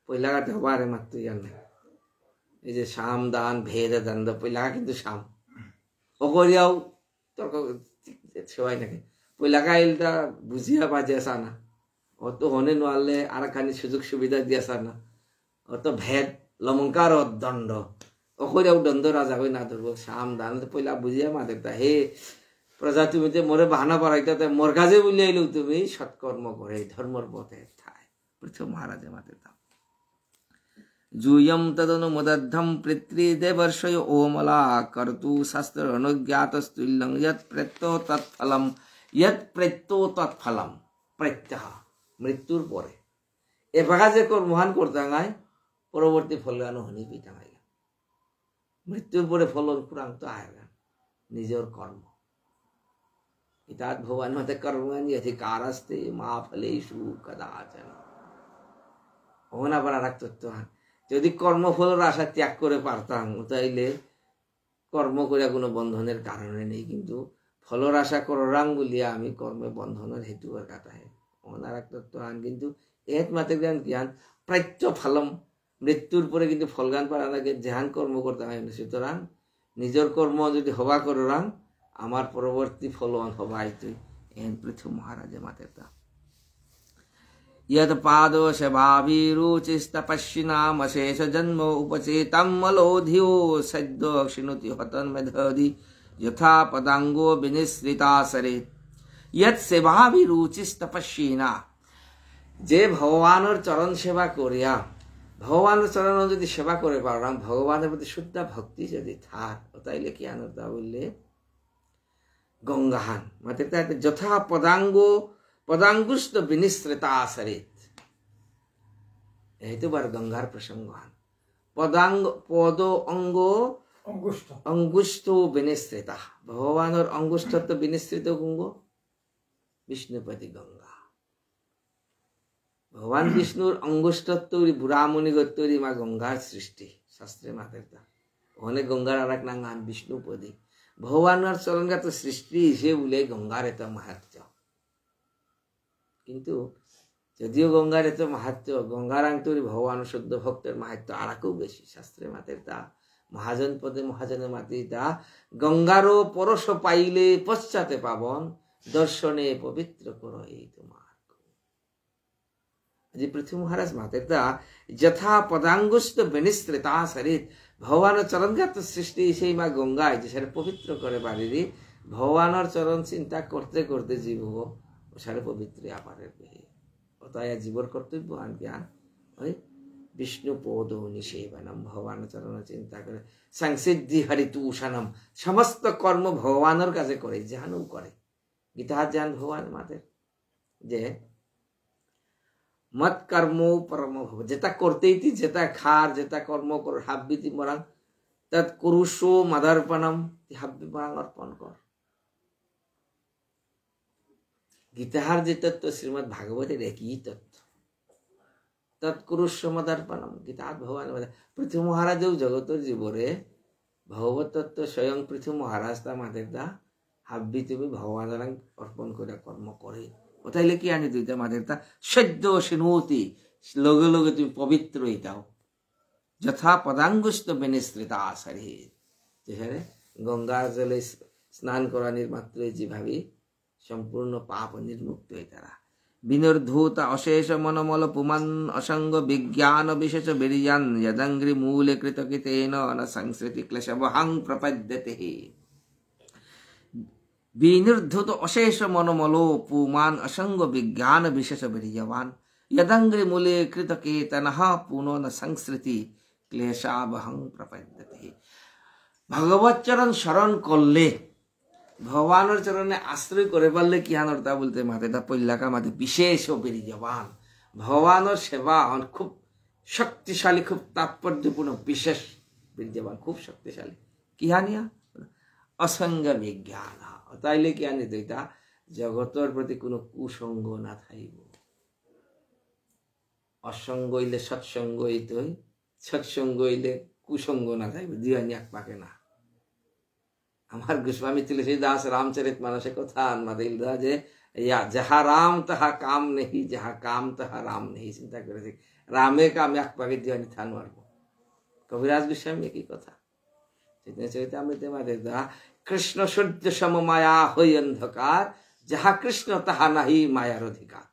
পয়লাঘাটে হবারে মাত্র জানে এই যে সাম দান ভেদ দান পয়লাঘা কিন্তু সাম অকরিয়াও তর্ক সবাই নাকি পয়লাঘা ইলটা বুঝিয়া বাজে আসা না অত হনে নোয়ালে আর খানি সুযোগ সুবিধা দিয়ে আসা না অত ভেদ লমঙ্কার দণ্ড অকরিয়াও দ্বন্দ্ব রাজা হয়ে না ধরব সাম দান পয়লা বুঝিয়া মাদেরটা হে প্রজা তুমি যে মোরে বাহানা পড়াইতে মোর কাজে বুলিয়াইলো তুমি সৎকর্ম করে ধর্মর পথে ঠায় পৃথ্বী মহারাজে মাতের দাম জুয়ম তদনুমদদ্ধম পিতৃদেবর্ষয় ওমলা কর্তু শাস্ত্র অনুজ্ঞাতস্তুল্যং যৎ প্রেত্য তৎফলম প্রত্যহ মৃত্যুর পরে এ ভাগা যে মহান করতাঙ্গায় পরবর্তী ফলগানো হনি পিতাঙ্গাই মৃত্যুর পরে ফলন পুরাং তো আয় নিজের কর্ম ইতাৎ ভগবান মতে কর্মণি অধিকারস্তে মা ফলেষু কদাচন। ওখানে আবার আর এক তত্ত্ব যদি কর্মফলের আশা ত্যাগ করে পারতাম তাইলে কর্ম করে কোনো বন্ধনের কারণে নেই কিন্তু ফলর আশা কররাং বলিয়া আমি কর্মে বন্ধনের হেতু কাটাই ওখানে আর এক তত্ত্ব আন কিন্তু এত মাতে জ্ঞান জ্ঞান প্রাচ্য ফলম মৃত্যুর পরে কিন্তু ফলগান পারা লাগে যেহান কর্ম করতে হয় সুতরাং নিজের কর্ম যদি হবা কররাং আমার পরবর্তী ফলন হবাই তুই এন পৃথ্বী মহারাজে মাতের দা यद पादोश भावीरुचिस्तपश्यिनामशेष जन्म उपचेतं मलोधियो सद्यो क्षिणुति हतन्मधि यथा पदांगो विनिश्रिता सरे यद सेवाभिरुचिस्तपस्यिना जे भगवानर चरण सेवा करिया भगवानर चरण यदि सेवा करे पाराम भगवाনের প্রতি শুদ্ধ ভক্তি যদি থাক তাইলে কি আনন্দ বললে গঙ্গাহান মাতে তাতে যথা পদাঙ্গো পদাঙ্গুষ্ট বিনিশ্রিতা সরিত এইবার গঙ্গার প্রসঙ্গ পদাঙ্গ পদ অঙ্গ অঙ্গুষ্ঠ বিনিশ্রিতা ভগবানের অঙ্গুষ্ঠত্ব বিনিশ্রিত গঙ্গ বিষ্ণুপতি গঙ্গা ভগবান বিষ্ণুর অঙ্গুষ্ঠত্ব বুড়ামণি গত্তরি মা গঙ্গার সৃষ্টি শাস্ত্রে মাতের ওখানে গঙ্গার আর এক নাম বিষ্ণুপতি ভগবানের চরণগাত সৃষ্টি হিসেবে বলে গঙ্গার এত মাহাত্ম্য কিন্তু যদিও গঙ্গার এত মাহাত্ম্য গঙ্গার আংতরি ভগবান শুদ্ধ ভক্তের মাহাত্ম্য আর কেউ বেশি শাস্ত্রে মাতের তা মহাজন পদে মহাজনের মাতি তা গঙ্গারও পরশ পাইলে পশ্চাতে পাবন দর্শনে পবিত্র করো এই তোমার আজি পৃথ্বী মহারাজ মাতের তা যথা পদাঙ্গুষ্ঠ বিনিশ্রিতা সরিত ভগবানের চরণগাত সৃষ্টি সেই মা গঙ্গায় যে সেটা পবিত্র করে বাড়িরি ভগবানের চরণ চিন্তা করতে করতে জীব সারে পবিত্র আপারের বেহে অতএব জীবর কর্তব্য আন জ্ঞান ওই বিষ্ণু পদ নিষেবনম ভগবান চরণ চিন্তা করে সংসিদ্ধি হরিতূষণম সমস্ত কর্ম ভগবানের কাছে করে জানু করে গীতা জান ভগবান মাদের যে মত কর্ম পরম ভব যেটা করতেই যেটা খার যেটা কর্ম কর হাব্বিতি মরাং তৎ কুরুষো মাদার্পণম হাব্বি মরাং অর্পণ কর গীতার যে তত্ত্ব শ্রীমদ্ ভাগবতের একই তত্ত্ব। তৎকুরুষ্য মদার্পণম গীতাত ভগবান পৃথু মহারাজও জগতের জীবরে ভগবত তত্ত্ব স্বয়ং পৃথু মহারাজ তা মাদের দা হাব্বি তুমি ভগবানের অর্পণ করে কর্ম করে ওটাইলে কি আনি দুইটা মাদের তা সদ্য সিনুতি লগে লগে তুমি পবিত্র হইতাও যথা পদাঙ্গুস্ত বেনিস্ত্রিতা আসারে যেখানে গঙ্গার জলে স্নান করানির মাত্রই যেভাবে সম্পূর্ণ পাপ নির্মুক্ত হয়ে তারা বিনির্ধূত অশেষ মনমল পুমান অসঙ্গ বিজ্ঞান বিশেষ বীর্যান যদঙ্ঘ্রি মূলে কৃতকিতেন ন সংস্কৃতি ক্লেশবহাং প্রপদ্যতে বিনির্ধূত অশেষ মনমল পুমান অসঙ্গ বিজ্ঞান বিশেষ বীর্যবান यदंग्रि मूले कृतकेतनः पुनो न संस्कृति क्लेशाबहं प्रपद्यते भगवत चरण शरण करले भगवानर चरणे आश्रय करे पारले कि हानरता बोलते माते ता पल्लाका माते विशेष बीर्यवान भगवानर सेवा खूब शक्तिशाली खूब तात्पर्यपूर्ण विशेष बीर्यवान खूब शक्तिशाली कि हानिया असंग विज्ञान ताइले कि हानि दैता जगतर प्रति कोनो कुसंग ना थाइब असंग हইলে सत्संग হইতই सत्संग হইলে कुसंग ना थाइब दुइयानी एक पाके ना আমার গোস্বামী तुलसीदास रामचरित मानसे कथा मादिलदा जे या जहाँ राम तहाँ काम नहीं जहाँ काम तहाँ राम नहीं चिंता करे रामे काम एक पाके दुइयानी थान मारबो कविराज गोस्वामी की कथा चैतन्य चरितामृते मादिलदा कृष्ण सूर्य सम माया हई अंधकार जहाँ कृष्ण तहाँ नहीं मायार अधिकार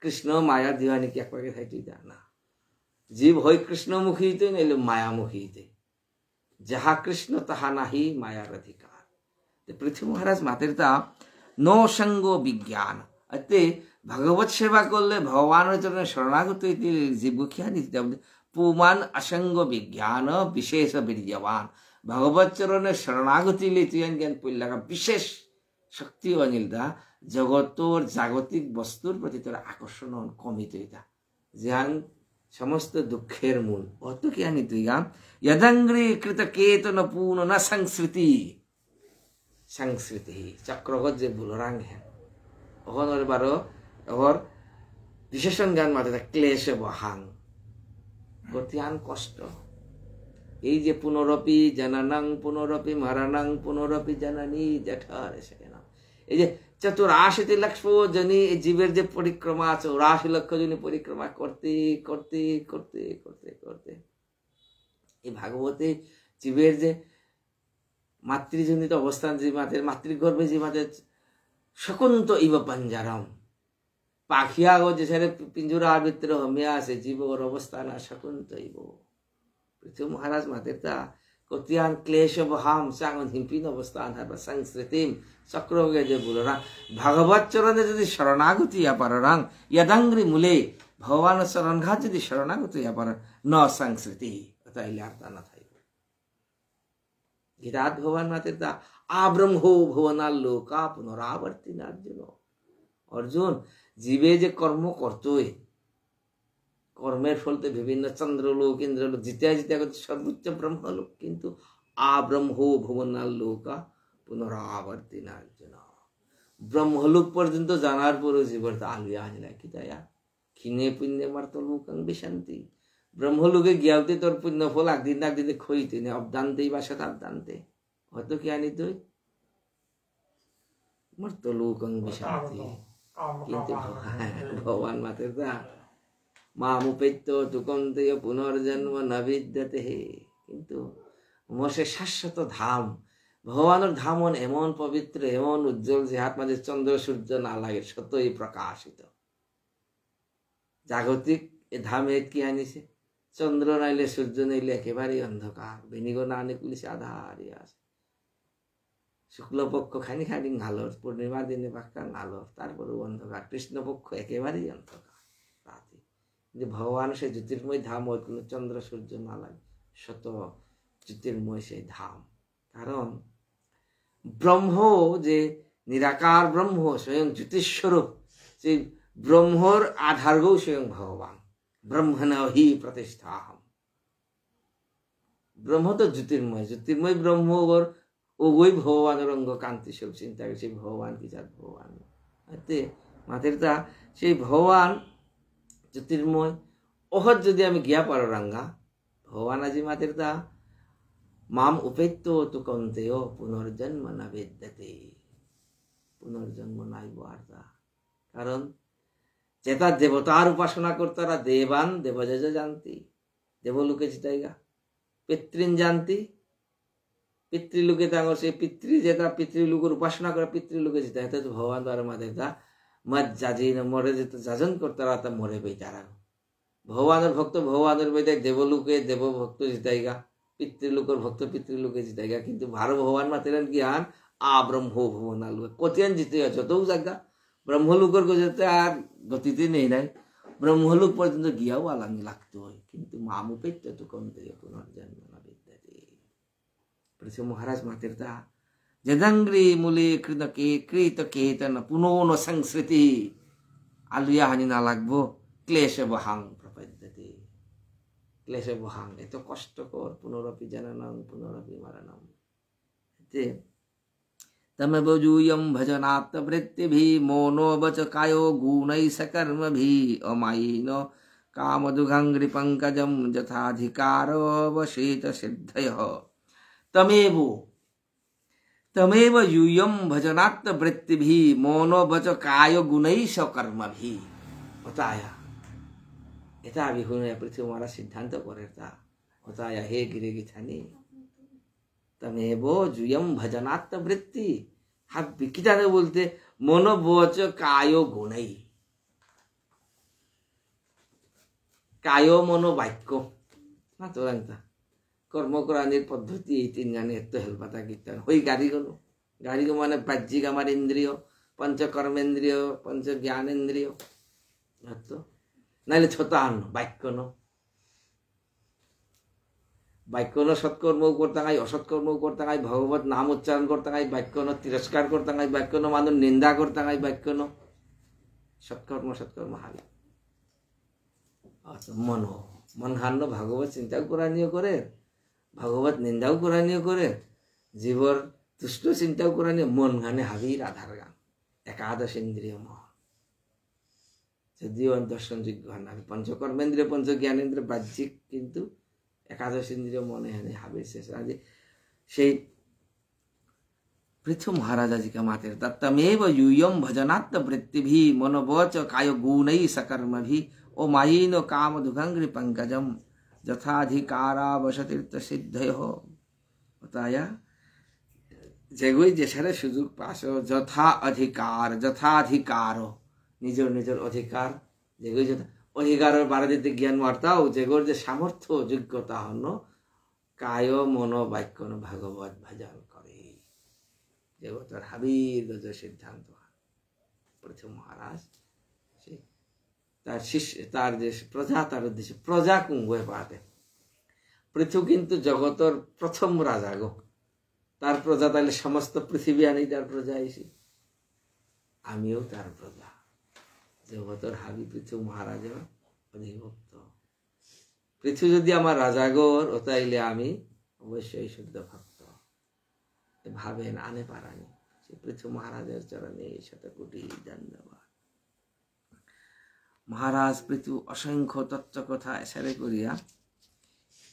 कृष्ण माया दीवानी की एक पाके थाई ना जीव हई कृष्णमुखी नইলে मायामुखी जहाँ कृष्ण तहाँ नहीं मायार अधिकार पृथ्वी महाराज मातेरता नो संगो विज्ञान अते भगवत सेवा करले भगवान चरण शरणागत जीवखिया पुमान असंग विज्ञान विशेष बीर्यवान भगवत चरण शरणागति ज्ञान पल्ला विशेष शक्ति अनिलदा जगतर जागतिक वस्तुर प्रति तोर आकर्षण कमिता ज्ञान समस्त दुखेर मूल अत क्या नीतिगा यदंग्री कृत केतन पूर्ण न संस्कृति संस्कृति चक्रगत जे बुलरांग है ओहनर बारो और विशेषण ज्ञान माते क्लेश बहांग गतियान कष्ट এই যে পুনরপি জননং পুনরপি মরণং পুনরপি জননী জঠর সেনা এই যে 84 লক্ষ জনী জীবের যে পরিক্রমা 84 লক্ষ জনী পরিক্রমা করতে করতে করতে করতে করতে এই ভাগবতে জীবের যে মাতৃজনিত অবস্থান যে মাতের মাতৃগর্ভে যে মাতের শকুন্ত ইব পঞ্জরম পাখিয়া গো যে সারে পিঞ্জরার ভিতরে হমিয়া আছে জীবর অবস্থান শকুন্ত ইব पृथ्वी महाराज मातेता कतियान क्लेश बहाम सांगन हिंपिन अवस्थान है संस्कृतिम चक्रगे जे बोलरा भगवत चरणे यदि शरणागति या पररंग यदंग्रि मूले भगवान शरणघा यदि शरणागति या पर न संस्कृति ताइले अर्था न थाई गीतात भगवान मातेता आब्रह्मो भुवनाल लोका पुनरावर्तिन अर्जुन जीवे जे कर्म करतोय कर्मेर फलते विभिन्न चंद्रलोक इंद्रलोक जित्या जित्या सर्वोच्च ब्रह्मलोक किंतु आब्रह्मो भुवनाल लोका पुनरावर्तिन अर्जुन ब्रह्मलोक पर्यंत जानार पर जीवर आलुया आनिला कि दया खिने पुण्य मर्तलोकं विशांति ब्रह्मलोके गियावते तोर पुण्य फल एकदिन खइते ने अब्दान्ते बा शताब्दान्ते हयतो कि आनि तुई मर्तलोकं विशांति किंतु भगवान मातेता मामुपेत्य तुकंते पुनर्जन्म न विद्यते किंतु मोसे शाश्वत धाम भगवानर धामन एमन पवित्र एमन उज्जवल जे हाथ माजे चंद्र सूर्य ना लागे सतई प्रकाशित जागतिक ए धामे कि आनिছে चंद्र नाइले सूर्य नाइले एकेबारे अंधकार बेनिगो नाने पुलिस आधारी আছে शुक्ल पक्ष खानी खानी आलोर पूर्णिमा दिने पाक्का आलोर तारपरे अंधकार कृष्ण पक्ष एकेबारे अंधकार राति भगवान से ज्योतिर्मय धाम কোনো चंद्र सूर्य ना लागे शत ज्योतिर्मय से धाम कारण ब्रह्म जे निराकार ब्रह्म स्वयं ज्योतिस्वरूप से ब्रह्मर आधारगो स्वयं भगवान ब्रह्मण ही प्रतिष्ठाहम ब्रह्म तो ज्योतिर्मय ब्रह्म और वही भगवान अंग कांति सब चिंता से भगवान की जात भगवान মাতের তা সেই ভগবান জ্যোতির্ময় অহত যদি আমি গিয়া পারো রাঙ্গা ভগবান আজি মাতের তা মাম উপেত্য তু কন্তেয় পুনর্জন্ম না বেদ্যতে পুনর্জন্ম নাইব আর তা কারণ যেটা দেবতার উপাসনা করতারা দেবান দেবযজ জানতি দেবলোকে জিতাইগা পিতৃন জানতি পিতৃলোকে তাঙ্গর সেই পিতৃ যেটা পিতৃলোকের উপাসনা করে পিতৃলোকে জিতাই তো ভগবান দ্বারা মাদের তা মত যাজি না মরে যেতে যাজন করতারা তা মরে বেচারা ভগবানের ভক্ত ভগবানের বেদায় দেবলোকে দেব ভক্ত জিতাইগা পিতৃলোকের ভক্ত পিতৃলোকে জিতাইগা কিন্তু ভার ভগবান মাতিলেন কি আন আ ব্রহ্ম ভুবনালু কতিয়ান জিতে যত জায়গা ব্রহ্মলোকের যেতে আর গতিতে নেই নাই ব্রহ্মলোক পর্যন্ত গিয়াও আলামি লাগতো হয় কিন্তু মামুপেত্য তো কমতে পুনর্জন্ম না বিদ্যাতে পৃথিবী মহারাজ মাতের তা যদাঙ্গ্রি মূলে কৃত কেতন পুনঃ সংস্কৃতি আলুয়া হানি না লাগবো ক্লেশ বহাং প্রপদ্যতে ক্লেশ বহাং এত কষ্টকর পুনরপি জননং পুনরপি মরণম तमेव यूयं भजनात् वृत्तिभिः मोनो वच कायो गुणैः सकर्मभिः अमायिन कामदुघङ्घ्रिपङ्कजं यथाधिकारवशेत सिद्धयः तमेव यूयं भजनात् वृत्तिभिः मोनो वच कायो गुणैः सकर्मभिः बताया এটা বিহুনে পৃথিবী মহারাজ সিদ্ধান্ত করে তা बताया हे गिरे गिथानी तमेव जुयम भजनात् वृत्ति हाबी किता बोलते मनोवच कायो गुणै कायो मनो वाक्य ना तो रंगता कर्म करानिर पद्धति এই তিন গানে এত হেলপাতা কীর্তন ওই গাড়ি গো মানে বাহ্যিক আমার ইন্দ্রিয় পঞ্চ কর্মেন্দ্রিয় পঞ্চ জ্ঞানেন্দ্রিয় তো নাইলে ছতান বাক্য ন বাক্যন সৎকর্ম করতাঙাই অসৎকর্ম করতাঙাই ভগবত নাম উচ্চারণ করতাঙাই বাক্যন তিরস্কার করতাঙাই বাক্যন মানুষ নিন্দা করতাঙাই বাক্যন সৎকর্ম হারি মন হান্ন ভাগবত চিন্তাও করানিও করে ভাগবত নিন্দাও করানিও করে জীবর তুষ্ট চিন্তাও করানিও মন গানে হাবি রাধার গান একাদশ ইন্দ্রিয় মন যদিও দর্শনযোগ্য না পঞ্চকর্মেন্দ্রিয় পঞ্চ জ্ঞানেন্দ্রিয় বাহ্যিক কিন্তু একাদশ ইন্দ্রিয় মনে হয় হাবির শেষ আজ সেই পৃথু মহারাজ আজিকা মাতের তত্তমেব यूयम भजनात् वृत्तिभिः मनोवच काय गुणैः सकर्मभिः ओ मायिन काम दुघंग्रि पंकजम যথাধিকারাবশতীর্থ সিদ্ধয়ঃ बताया যেগুই যে সারে সুযোগ পাস যথাধিকার নিজের অধিকার যেগুই অধিকারের বাড়া দিতে জ্ঞান মারতাও যেগোর যে সামর্থ্য যোগ্যতা হন কায় মন বাক্য ভাগবত ভজন করে যেগো তার হাবির গজ সিদ্ধান্ত প্রথম মহারাজ তার শিষ্য তার যে প্রজা তার উদ্দেশ্যে প্রজা কুঙ্গে পাতে পৃথু কিন্তু জগতর প্রথম রাজা গো তার প্রজা তাহলে সমস্ত পৃথিবী আনি তার প্রজা এসে আমিও তার প্রজা জগতর হাবি পৃথু মহারাজের অধিভুক্ত পৃথু যদি আমার রাজাগর ও তাইলে আমি অবশ্যই শুদ্ধ ভক্ত ভাবেন আনে পারানি সে পৃথু মহারাজের চরণে শতকোটি ধন্যবাদ মহারাজ পৃথু অসংখ্য তত্ত্ব কথা এসারে করিয়া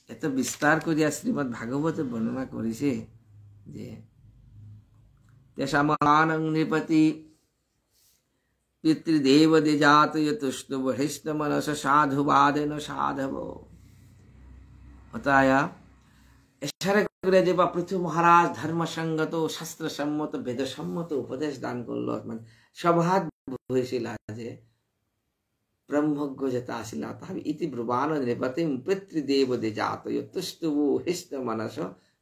এত বিস্তার করিয়া শ্রীমৎ ভাগবতে বর্ণনা করেছে যে তেষামানং নৃপতি পিতৃদেব দিজাত তুষ্ণুব হৃষ্ট মনস সাধুবাদেন সাধব बताया এসারে করে যে বা পৃথু মহারাজ ধর্মসঙ্গত শাস্ত্রসম্মত বেদসম্মত উপদেশ দান করল মানে সভাত হয়েছিল যে ব্রহ্মজ্ঞ যেটা আসিলা তাহলে ইতি ব্রুবান নৃপতিম পিতৃদেব দিজাত তুষ্ণুব হৃষ্ট মনস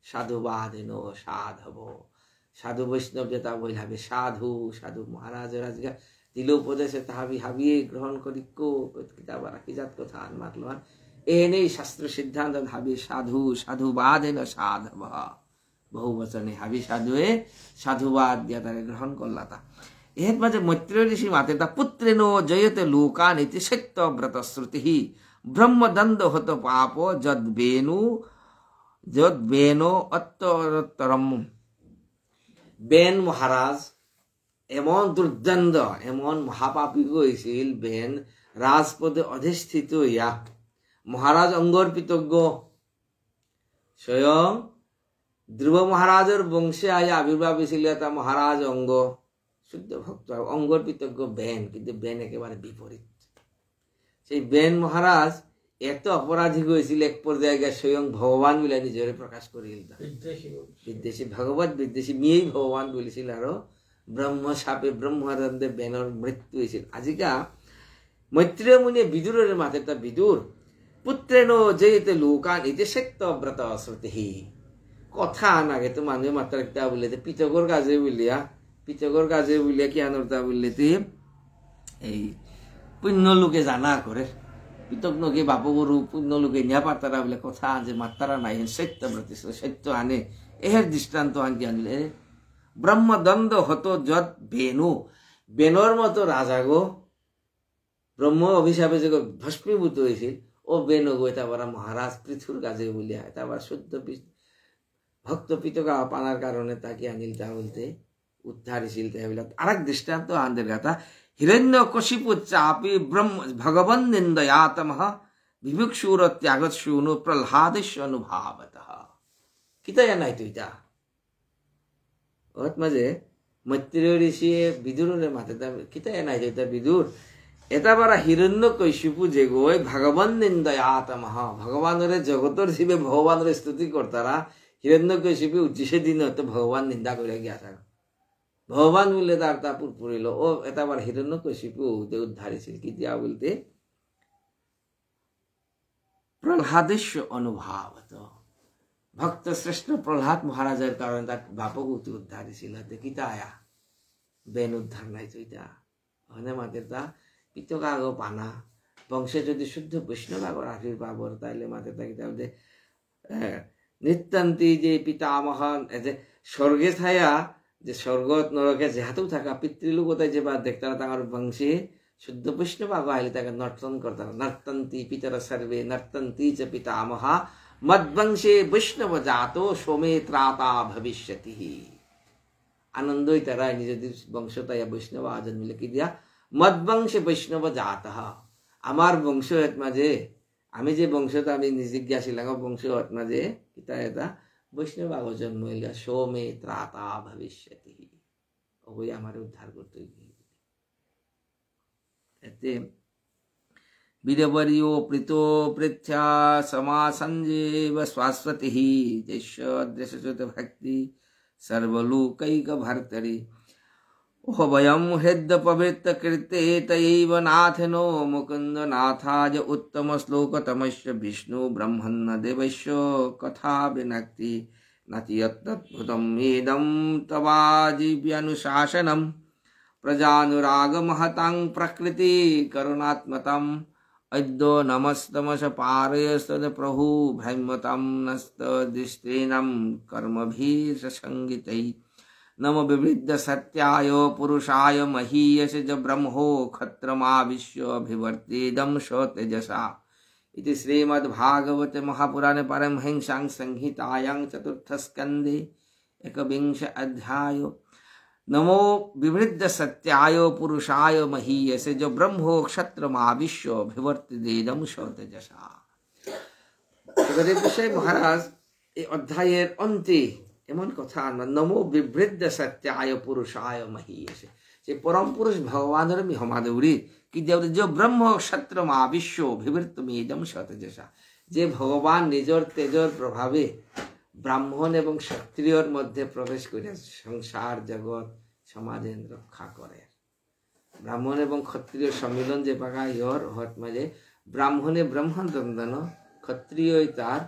সাধুবাদেন সাধব সাধু বৈষ্ণব যেটা বইলাবে সাধু সাধু মহারাজের আজকে দিল উপদেশে তাহাবি হাবিয়ে গ্রহণ করি কো কিতাব রাখি যাত কথা মাতল এনেই শাস্ত্র সিদ্ধান্ত হাবি সাধু সাধুবাদেন সাধব বহু বচনে হাবি সাধুয়ে সাধুবাদ দিয়া তাকে গ্রহণ করলা তা এর মাঝে মৈত্র ঋষি মাতে তা পুত্রেন জয়তে লোকান ইতি সত্যব্রত শ্রুতি ব্রহ্মদণ্ড হত পাপ যদ্বেনো অত্তরোত্তরম বেন মহারাজ এমন দুর্দণ্ড এমন মহাপাপী হয়েছিল বেন রাজপদে অধিষ্ঠিত হইয়া মহারাজ অঙ্গর্পিতজ্ঞ স্বয়ং ধ্রুব মহারাজের বংশে আয়া আবির্ভাব হয়েছিল তা মহারাজ অঙ্গ শুদ্ধ ভক্ত অঙ্গর্পিতজ্ঞ বেন, কিন্তু বেন একেবারে বিপরীত। সেই বেন মহারাজ এত অপরাধী হয়েছিল এক পর্যায়ে স্বয়ং ভগবান বলে নিজের প্রকাশ করিল। বিদ্বেষী ভগবত বিদ্বেষী মেয়েই ভগবান বলেছিল। আরো ব্রহ্ম সাপে ব্রহ্মানন্দে বেনর মৃত্যু হয়েছিল। আজিকা মৈত্রেয় মুনি বিদুরের মাথে তা বিদুর পুত্রেণ জয়তে লোকান ইতি সত্যব্রত শ্রুতি কথা নাগে তো মানুষ মাত্র একটা বললে পিতকর কাজে বলিয়া কি আনর্তা বললে এই পুণ্য লোকে জানা করে পিতক নকে বাপ গরু পুণ্য লোকে নিয়া পারতারা বলে কথা যে মাত্রা নাই সত্যব্রত সত্য আনে এর দৃষ্টান্ত আনকি আনলে ব্রহ্মদণ্ড হত যত বেনু বেনর মতো রাজা গো ব্রহ্ম অভিশাপে যে ভস্মীভূত হয়েছিল ও বেন গো এটা বড় মহারাজ পৃথুর কাজে বলিয়া এটা আবার শুদ্ধ ভক্ত পিতকা পানার কারণে তাকে আনিল তা বলতে উদ্ধারশীল আরেক দৃষ্টান্ত আনদের কথা হিরণ্য কশিপু চাপি ব্রহ্ম ভগবন নিন্দয়াতমহ বিভুক্ষুর ত্যাগৎসূনু প্রহ্লাদস্য অনুভাবত কিতায়া নাই তো এটা ওত মাঝে মৈত্রেয় ঋষি বিদুরের মাথে কিতায়া নাই তো এটা বিদুর এটা বারা হিরণ্য কৈশিপু যে গই ভগবান নিন্দয়াতমহ ভগবানের জগতর শিবে ভগবানের স্তুতি করতারা হিরণ্য কৈশিপু উজ্জিষে দিন হয়তো ভগবান নিন্দা করে গিয়া থাক ভগবান বললে তার তা পুরপুরিল ও এটা আবার হিরণ্য কৈশিপু উদ্ধারিছিল কি দিয়া বলতে প্রহ্লাদস্য অনুভাবত ভক্ত শ্রেষ্ঠ প্রহ্লাদ মহারাজের কারণে তার বাপক উদ্ধারিছিল কিতা আয়া বেন উদ্ধার নাই তো এটা হনে মাতের তা পিতকা গো পানা বংশে যদি শুদ্ধ বৈষ্ণব আগর আবির্ভাব তাইলে মাতে তা কিতা বলতে নিত্যান্তি যে পিতামহ যে স্বর্গে ছায়া যে স্বর্গত নরকে যেহাতেও থাকা পিতৃলোকতায় যে বা দেখতারা তার বংশে শুদ্ধ বৈষ্ণব আগ আইলে তাকে নর্তন করতারা নর্তন্তি পিতর সর্বে নর্তন্তি চ পিতামহা মদ্বংশে বৈষ্ণব জাত সোমে ত্রাতা ভবিষ্যতি আনন্দই তারা নিজেদের বংশ তাই বৈষ্ণব আজন মিলে কি দিয়া মদ্বংশে বৈষ্ণব জাত আমার বংশ মাঝে আমি যে বংশটা আমি জিজ্ঞাসিলাম বংশ মাঝে কিতা এটা বৈষ্ণব আগ জন্ম হইলা সোমে ত্রাতা ভবিষ্যতি ওই আমার উদ্ধার করতে এতে বীরবর্यो প্রীতো পৃথ্যা সমাসঞ্জেব শাশ্বতি যশোদ্দেশত ভক্তি সর্বলোকৈক ভর্তরি ওহবয়ম হৃদ্য পবিত্র কৃতে তৈব নাথনো মুকুন্দ নাথায় উত্তম শ্লোকতমস্য বিষ্ণু ব্রহ্মণ্য দেবস্য কথা বিনক্তি নাতি তদ্ভুতম এদম তবাজীব্যানুশাসনম প্রজানুরাগ মহতাং প্রকৃতি করুণাত্মতম অদ্য নমস্তমস পারয়স্তদ প্রভু ভ্রমতম নস্ত দৃষ্টিনম কর্মভীষসঙ্গিতৈ নম বিবৃদ্ধ সত্যায় পুরুষায় মহীয়সে জ ব্রহ্মো ক্ষত্রমাবিশ্যভিবর্তেদম তেজসা इति श्रीमद्भागवते महापुराणे परमहंसां संहितायां चतुर्थस्कन्धे एकविंश अध्यायो नमो विवृद्ध सत्याय पुरुषाय महीयसे जो ब्रह्मो क्षत्रमाविश्वभिवर्तिदेदं तेजसा সুখদেব গোসাই মহারাজ এই অধ্যায়ের অন্তে এমন কথা নমো বিবৃদ্ধ সত্যায় পুরুষায় মহীয়সে যে পরম পুরুষ ভগবানের মহামাদৌরী কি যে ব্রহ্ম ক্ষত্রমা বিশ্ব বিবৃতমেদম সতেজসা যে ভগবান নিজের তেজর প্রভাবে ব্রাহ্মণ এবং ক্ষত্রিয়র মধ্যে প্রবেশ করে সংসার জগৎ সমাজের রক্ষা করে ব্রাহ্মণ এবং ক্ষত্রিয় সম্মিলন যে পাকা ইয়র হট মাঝে ব্রাহ্মণে ব্রহ্মণ দ্বন্দ্বন ক্ষত্রিয় তার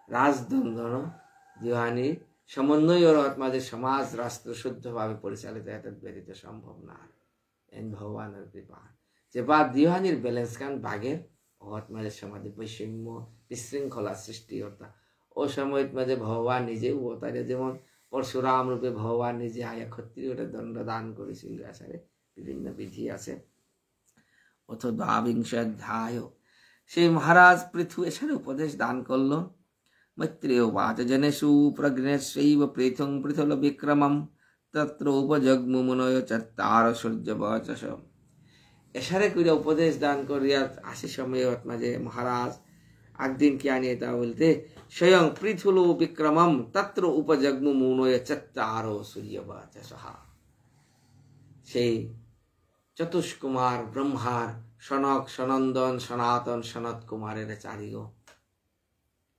রাজদ্বন্দ্বন দিওয়ানি সমন্বয় হট মাঝে সমাজ রাষ্ট্র শুদ্ধভাবে পরিচালিত এটা ব্যতীত সম্ভব না এন ভগবানের কৃপা যে বা দিওয়ানির ব্যালেন্স কান বাগের হট মাঝে সমাজে বৈষম্য বিশৃঙ্খলা সৃষ্টি অর্থাৎ ও সময় মাঝে ভগবান নিজে অবতারে যেমন পরশুরাম রূপে ভগবান নিজে আয়া ক্ষত্রিয়টা দণ্ড দান করেছিল আসারে বিভিন্ন বিধি আছে অথ দ্বাবিংশ অধ্যায় সেই মহারাজ পৃথু এসারে উপদেশ দান করল মৈত্রেয় বাচ জনেষু প্রজ্ঞেশৈব পৃথুং পৃথুল বিক্রমম তত্র উপজগ্মু মুনয় চাত্তার সূর্যবচস। এসারে করিয়া উপদেশ দান করিয়া আসি সময় মাঝে মহারাজ একদিন কি আনিয়ে তা বলতে স্বয়ং পৃথুলো বিক্রমম তত্র উপজগ্মু মুনয় চাত্তার সূর্যবচস। সেই চতুষ্কুমার ব্রহ্মার সনক সনন্দন সনাতন সনত কুমারের চারিও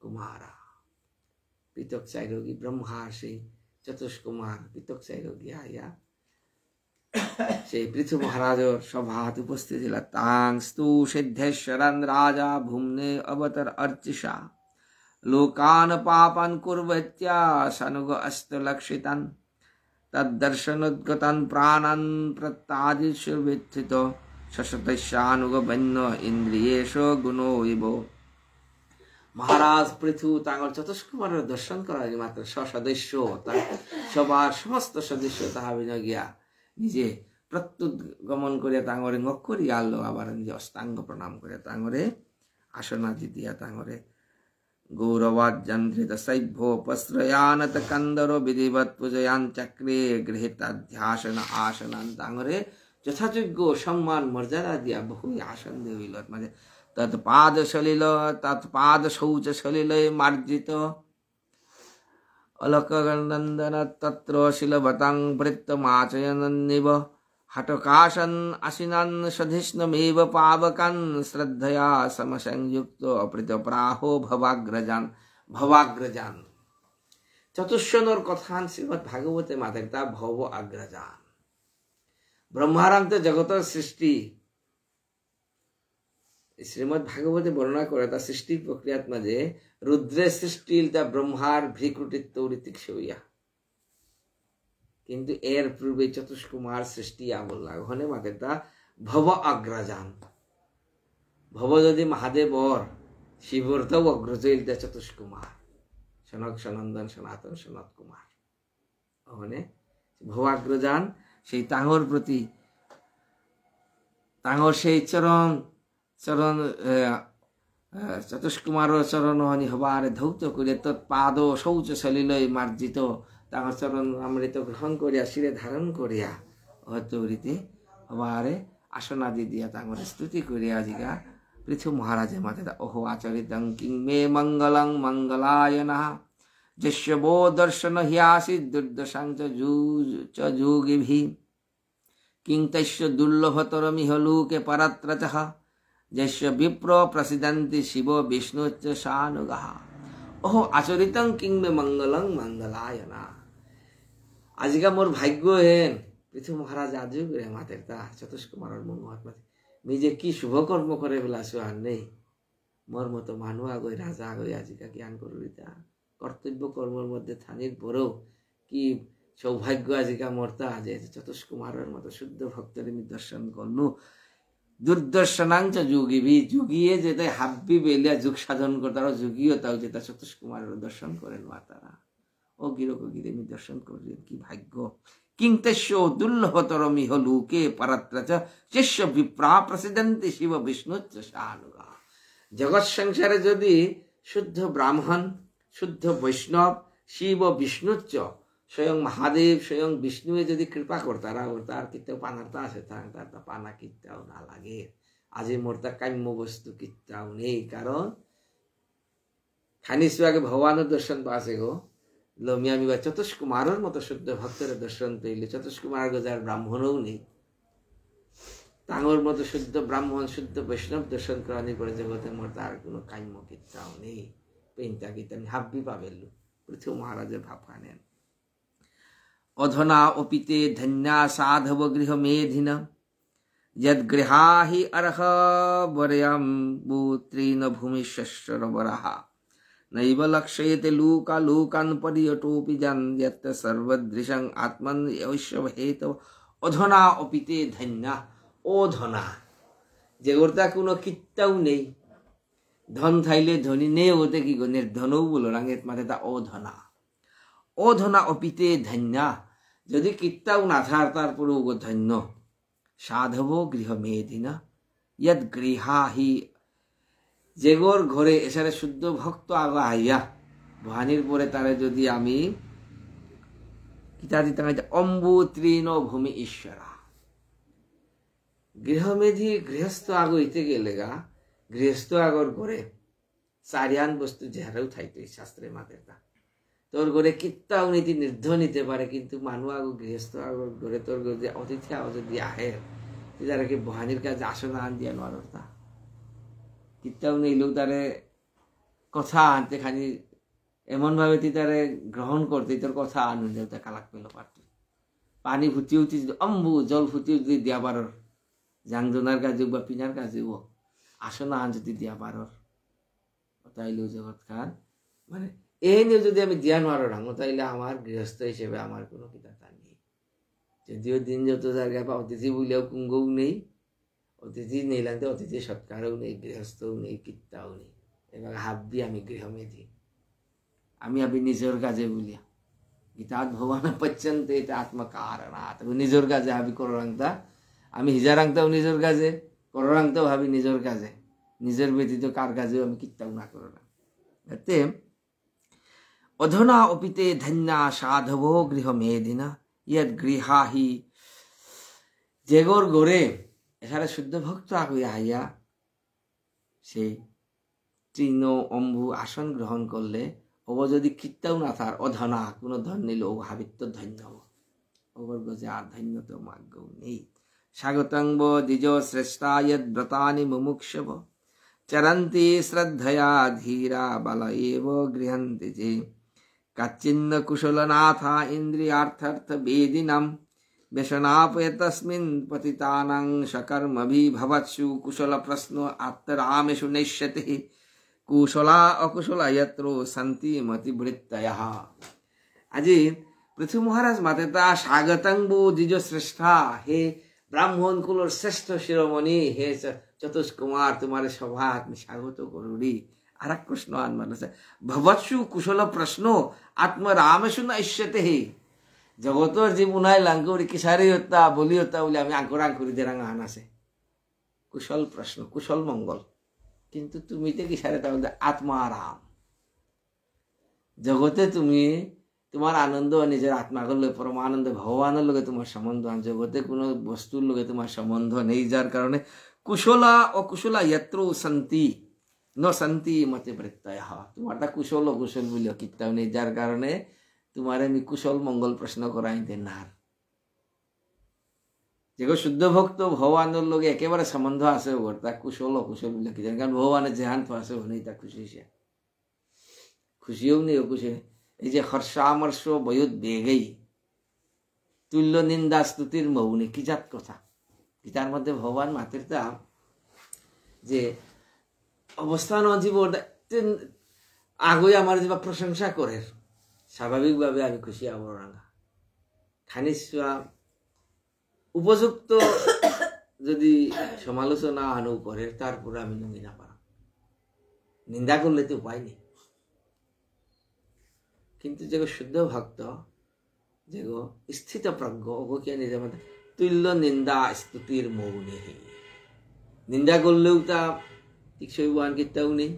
কুমারা পৃথক চাইরোগী ব্রহ্মার সেই চতুষ্কুমার পৃথক চাইরোগী আইয়া সেই পৃথু মহারাজর সভাত উপস্থিত ছিল। তাং স্তু সিদ্ধেশ্বরন রাজা ভূমনে অবতর অর্চিষা লোকান পাপান কুর্বত্যা সনুগ অস্তলক্ষিতান তদ্দর্শনোদ্গতান প্রাণান প্রত্যাদিশুর্বিথিত শশতস্যানুগবন্য ইন্দ্রিয়েশ গুণো ইব। মহারাজ পৃথু তাঙ্গর চতুষ্কুমারের দর্শন করার মাত্র সসদস্য তার সবার সমস্ত সদস্য তাহা বিন গিয়া নিজে প্রত্যুত গমন করিয়া তাঙ্গরে ngok করিয়া আলো আবার নিজে অষ্টাঙ্গ প্রণাম করিয়া তাঙ্গরে আসনাদি দিয়া তাঙ্গরে গৌরবাদ যন্ত্রিত সৈভ্য প্রশ্রয়ানত কন্দর বিধিবৎ পূজয়ান চক্রে গৃহীতাধ্যাসন আসনান তাঙ্গরে যথাযোগ্য সম্মান মর্যাদা দিয়া বহু আসন দেবিল মানে তৎপাদ সলিল তৎপাদ শৌচ সলিল মার্জিত অলকনন্দন তত্র শিলবতাং বৃত্তমাচয়নন্নিব হটকাশন আসিনান সধিষ্ণুমেব পাবকান শ্রদ্ধয়া সমসংযুক্ত অপৃত প্রাহো ভবাগ্রজান ভবাগ্রজান। চতুষ্ষণর কথান শ্রীমৎ ভাগবতে মাতের তা ভব আগ্রজান। ব্রহ্মারান্ত জগতের সৃষ্টি শ্রীমৎ ভাগবতে বর্ণনা করে তা সৃষ্টির প্রক্রিয়াত মাঝে রুদ্রের সৃষ্টি তা ব্রহ্মার ভ্রিকুটিত্ব ঋতিক হইয়া, কিন্তু এর পূর্বে চতুষ্কুমার সৃষ্টি বললা ওখানে মাঝে তা ভব আগ্রজান। ভব যদি মহাদেবর শিবর তাও অগ্রজইল তা চতুষ্কুমার সনক সনন্দন সনাতন সনত কুমার ওখানে ভবাগ্রজান। সেই তাঙ্গর প্রতি তাঙ্গর সেই চরণ চরণ চতুষ্কুমার চরণ হনি হবার ধৌত করিয়া তৎপাদ শৌচ সলিলই মার্জিত তাঙ্গর চরণ অমৃত গ্রহণ করিয়া শিরে ধারণ করিয়া হয়তো রীতি হবারে আসনাদি দিয়া তাঙ্গর স্তুতি করিয়া আজিকা পৃথু মহারাজের মাথে ওহ আচরিতং কিং মে মঙ্গলং মঙ্গলায়না যস্য বো দর্শন হিয়াসি দুর্দশাং চ যুগিভি কিং তস্য দুর্লভতরমিহ লোকে পরত্রচঃ যস্য বিপ্র প্রসিদন্তি শিব বিষ্ণুচ্চ সানুগাহ। ওহ আচরিতং কিং মে মঙ্গলং মঙ্গলায়না। আজিকা মোর ভাগ্য হেন পৃথু মহারাজ আজু করে মাতের তা চতুষ্কুমারের মহাত্মা নিজে কি শুভকর্ম করে বেলাছো আর নেই মোর মতো মানুষ আগই রাজা আগই আজিকা জ্ঞান করুরিতা কর্তব্য কর্মের মধ্যে থানির পরেও কি সৌভাগ্য আজিকা মর্তা যে চতুষ্কুমারের মতো শুদ্ধ ভক্তের দর্শন করলু। দুর্দর্শনাঞ্চ যুগিবি যুগিয়ে যেটা হাব্বি বেলিয়া যুগ সাধন করতার যুগীয় তাও যেটা চতুষ্কুমারের দর্শন করেন মাতারা ও গিরক গিরে দর্শন করলেন কি ভাগ্য। কিংতস্য দুর্লভতরমিহ লোকে পরত্রচ শিষ্য বিপ্রা প্রসিদন্তি শিব বিষ্ণুচ্চ সানুগা। জগৎ সংসারে যদি শুদ্ধ ব্রাহ্মণ শুদ্ধ বৈষ্ণব শিব বিষ্ণুচ্চ স্বয়ং মহাদেব স্বয়ং বিষ্ণু যদি কৃপা করতারা ওর তার কিত্তেও পানারতা আছে তার পানা কিত্তাও না লাগে। আজি মোর তা কাম্য বস্তু কিত্তাও নেই, কারণ খানিস আগে ভগবানের দর্শন পাশে গো লমিয়ামি বা চতুষ্কুমারের মতো শুদ্ধ ভক্তের দর্শন পেলে চতুষ্কুমার গজার ব্রাহ্মণও নেই তাঙ্গর মতো শুদ্ধ ব্রাহ্মণ শুদ্ধ বৈষ্ণব দর্শন করানি পরে জগতে মোর তার কোনো কাম্য কিত্তাও নেই পেন্তা কিত্তানি হাব্বি পাবেলু পৃথু মহারাজের ভাব কানেন। অধনা অপিতে ধন্যা সাধব গৃহ মেধিন যদ্গৃহাহি অর্হ বরয়াম পুত্রীন ভূমিশ্বরবরাহা নৈব লক্ষয়েতে লোকা লোকান পর্যটোপি জান যত সর্বদৃশং আত্মন ঐশ্বহেত। অধনা অপিতে ধন্যা ও ধনা যে ওরটা কোনো কিত্তাও নেই ধন থাইলে ধনী নেই ওতে কি গো নির্ধনও বলো রাঙের মাথে তা ও ধনা। ও ধনা অপিতে ধন্যা যদি কিত্তাও না থার তারপরেও গো ধন্য। সাধব গৃহ মেদিনা ইয়দ গৃহাহি যেগোর ঘরে এসারে শুদ্ধ ভক্ত আগা আইয়া ভানির পরে তারে যদি আমি কিতা দিতা অম্বু তৃণ ভূমি ঈশ্বরা গৃহমেধি গৃহস্থ আগো হইতে গেলে গা গৃহস্থ আগর ঘরে চারিয়ান বস্তু যেহারেও থাইতো শাস্ত্রের মাতের তা তোর ঘরে কিত্তাও নীতি নির্ধ নিতে পারে কিন্তু মানুষ আগো গৃহস্থ আগর ঘরে তোর ঘরে অতিথি আও যদি আহে যারা কি বহানির কাছে আসন আন দিয়া নোয়ার তা কিত্তাও নিলেও তারে কথা আনতে খানি এমন ভাবে তুই তারে গ্রহণ করতে তোর কথা আনন্দ তা কালাক পেল পারত পানি ফুটি উঠি যদি অম্বু জল ফুটি যদি দিয়া পারর জাংজনার কাজে বা পিনার কাজেও আসনা আন যদি দিয়া পারর তাইলেও জগৎ খান মানে এই নিয়ে যদি আমি দিয়া নোয়ারো রাঙো তাইলে আমার গৃহস্থ হিসেবে আমার কোনো কিতাতা নেই যদিও দিন যত জায়গায় বা অতিথি বলেও কুঙ্গও নেই অতিথি নেই লাগতে অতিথি সৎকারও নেই গৃহস্থও নেই কিত্তাও নেই এবার হাববি আমি গৃহমেধি আমি আবি নিজের কাজে বলিয়া গীতাত ভগবান পচ্যন্তে এটা আত্মকারণাৎ নিজের কাজে হাবি কররাংতা আমি হিজারাংতাও নিজের কাজে কররাংতাও ভাবি নিজের কাজে নিজের ব্যতীত কার কাজেও আমি কিত্তাও না করো না এতে অধনা অপিতে ধন্যা সাধব গৃহমেধিনা ইয়দ গৃহাহি যেগর গড়ে এখানে শুদ্ধ ভক্ত আগুয়া হাইয়া সেই তৃণ অম্বু আসন গ্রহণ করলে ও যদি কিত্তাও না থার অধনা কোনো ধন নিল ও হাবিত্য ধন্য ওর গজে আর ধন্য তো মাগ্য নেই স্বাগতং দ্বিজ শ্রেষ্ঠা ইয়দ ব্রতানি মুমুক্ষব চরন্তি শ্রদ্ধয়া ধীরা বল এব গৃহন্তি যে কাচ্চিন্ন কুশলনাথা ইন্দ্রিয়ার্থার্থ বেদিনম ব্যসনাপয়তস্মিন পতিতানাং সকর্মভি ভবৎসু কুশল প্রশ্ন আত্মরামেষু নৈষ্যতি কুশলা অকুশলা যত্র সন্তি মতিবৃত্তয়ঃ আজি পৃথু মহারাজ মাতেতা স্বাগতংবু দ্বিজ শ্রেষ্ঠা হে ব্রাহ্মণ কুলর শ্রেষ্ঠ শিরোমণি হে চতুষ্কুমার তোমার সভা আমি স্বাগত করুরি আর এক প্রশ্ন আনমান ভবৎসু কুশল প্রশ্ন আত্মরামেষু নৈষ্যতে হে জগতর যে উনাই লাঙ্কুরি কিসারি হত্যা বলি হত্যা বলে আমি আঙ্কুরি দেরাঙ্গা আনাছে কুশল প্রশ্ন কুশল মঙ্গল কিন্তু তুমি তো কিসারে তাহলে আত্মারাম জগতে তুমি তোমার আনন্দ নিজের আত্মাকে লগে পরমানন্দ ভগবানের লগে তোমার সম্বন্ধ জগতে কোনো বস্তুর লগে তোমার সম্বন্ধ নেই যার কারণে কুশলা অকুশলা যত্র সন্তি ন সন্তি মতে বৃত্তয় তোমার তা কুশল অকুশল বলিও কিত্তাও নেই যার কারণে তোমার আমি কুশল মঙ্গল প্রশ্ন করাই দেন না যেগো শুদ্ধ ভক্ত ভগবানের লগে একেবারে সম্বন্ধ আছে ওর তা কুশল অকুশল বলে কি জানেন কারণ ভগবানের যেহান তো আছে ও নেই তা খুশি সে খুশিও নেই অকুশে এই যে হর্ষামর্ষ বয়ুত বেগেই তুল্য নিন্দা স্তুতির মৌনি কি জাত কথা গীতার মধ্যে ভগবান মাতের তা যে অবস্থান অজীব আগুই আমার যে প্রশংসা করে স্বাভাবিকভাবে আমি খুশি আবরাঙ্গা খানিস উপযুক্ত যদি সমালোচনা আনু করে তারপরে আমি লুঙ্গি না পারা নিন্দা করলে তো উপায় নেই কিন্তু যে শুদ্ধ ভক্ত যে স্থিত প্রজ্ঞ ওকে নিজের মধ্যে তুল্য নিন্দা স্তুতির মৌনে নিন্দা করলেও তা টিকসই বহান কিত্তাও নেই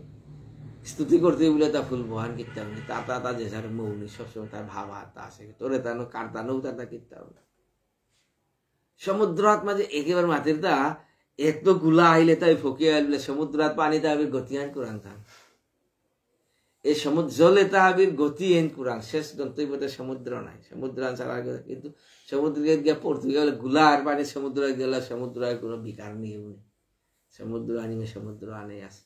স্তুতি করতে বলে তা ফুল বহান কিত্তাও নেই তা যে যার মৌনি সবসময় তার ভাবা তা আছে তোরে তানো কার তানো তা কিত্তাও নেই সমুদ্র আত্মা যে একেবারে মাতির তা এত গুলা আইলে তাই ফকিয়ে আইলে সমুদ্র আত্মা আনি তা আমি গতিয়ান কুরান থাম এই সমুদ্র জলে তাহাবির গতি এন কুরান শেষ গন্তব্যতে সমুদ্র নাই সমুদ্র ছাড়া কিন্তু সমুদ্রে গিয়ে পড়তে গেলে গুলা আর পানি সমুদ্র গেলে সমুদ্র কোনো বিকার নেই সমুদ্র আনিমে সমুদ্র আনে আসে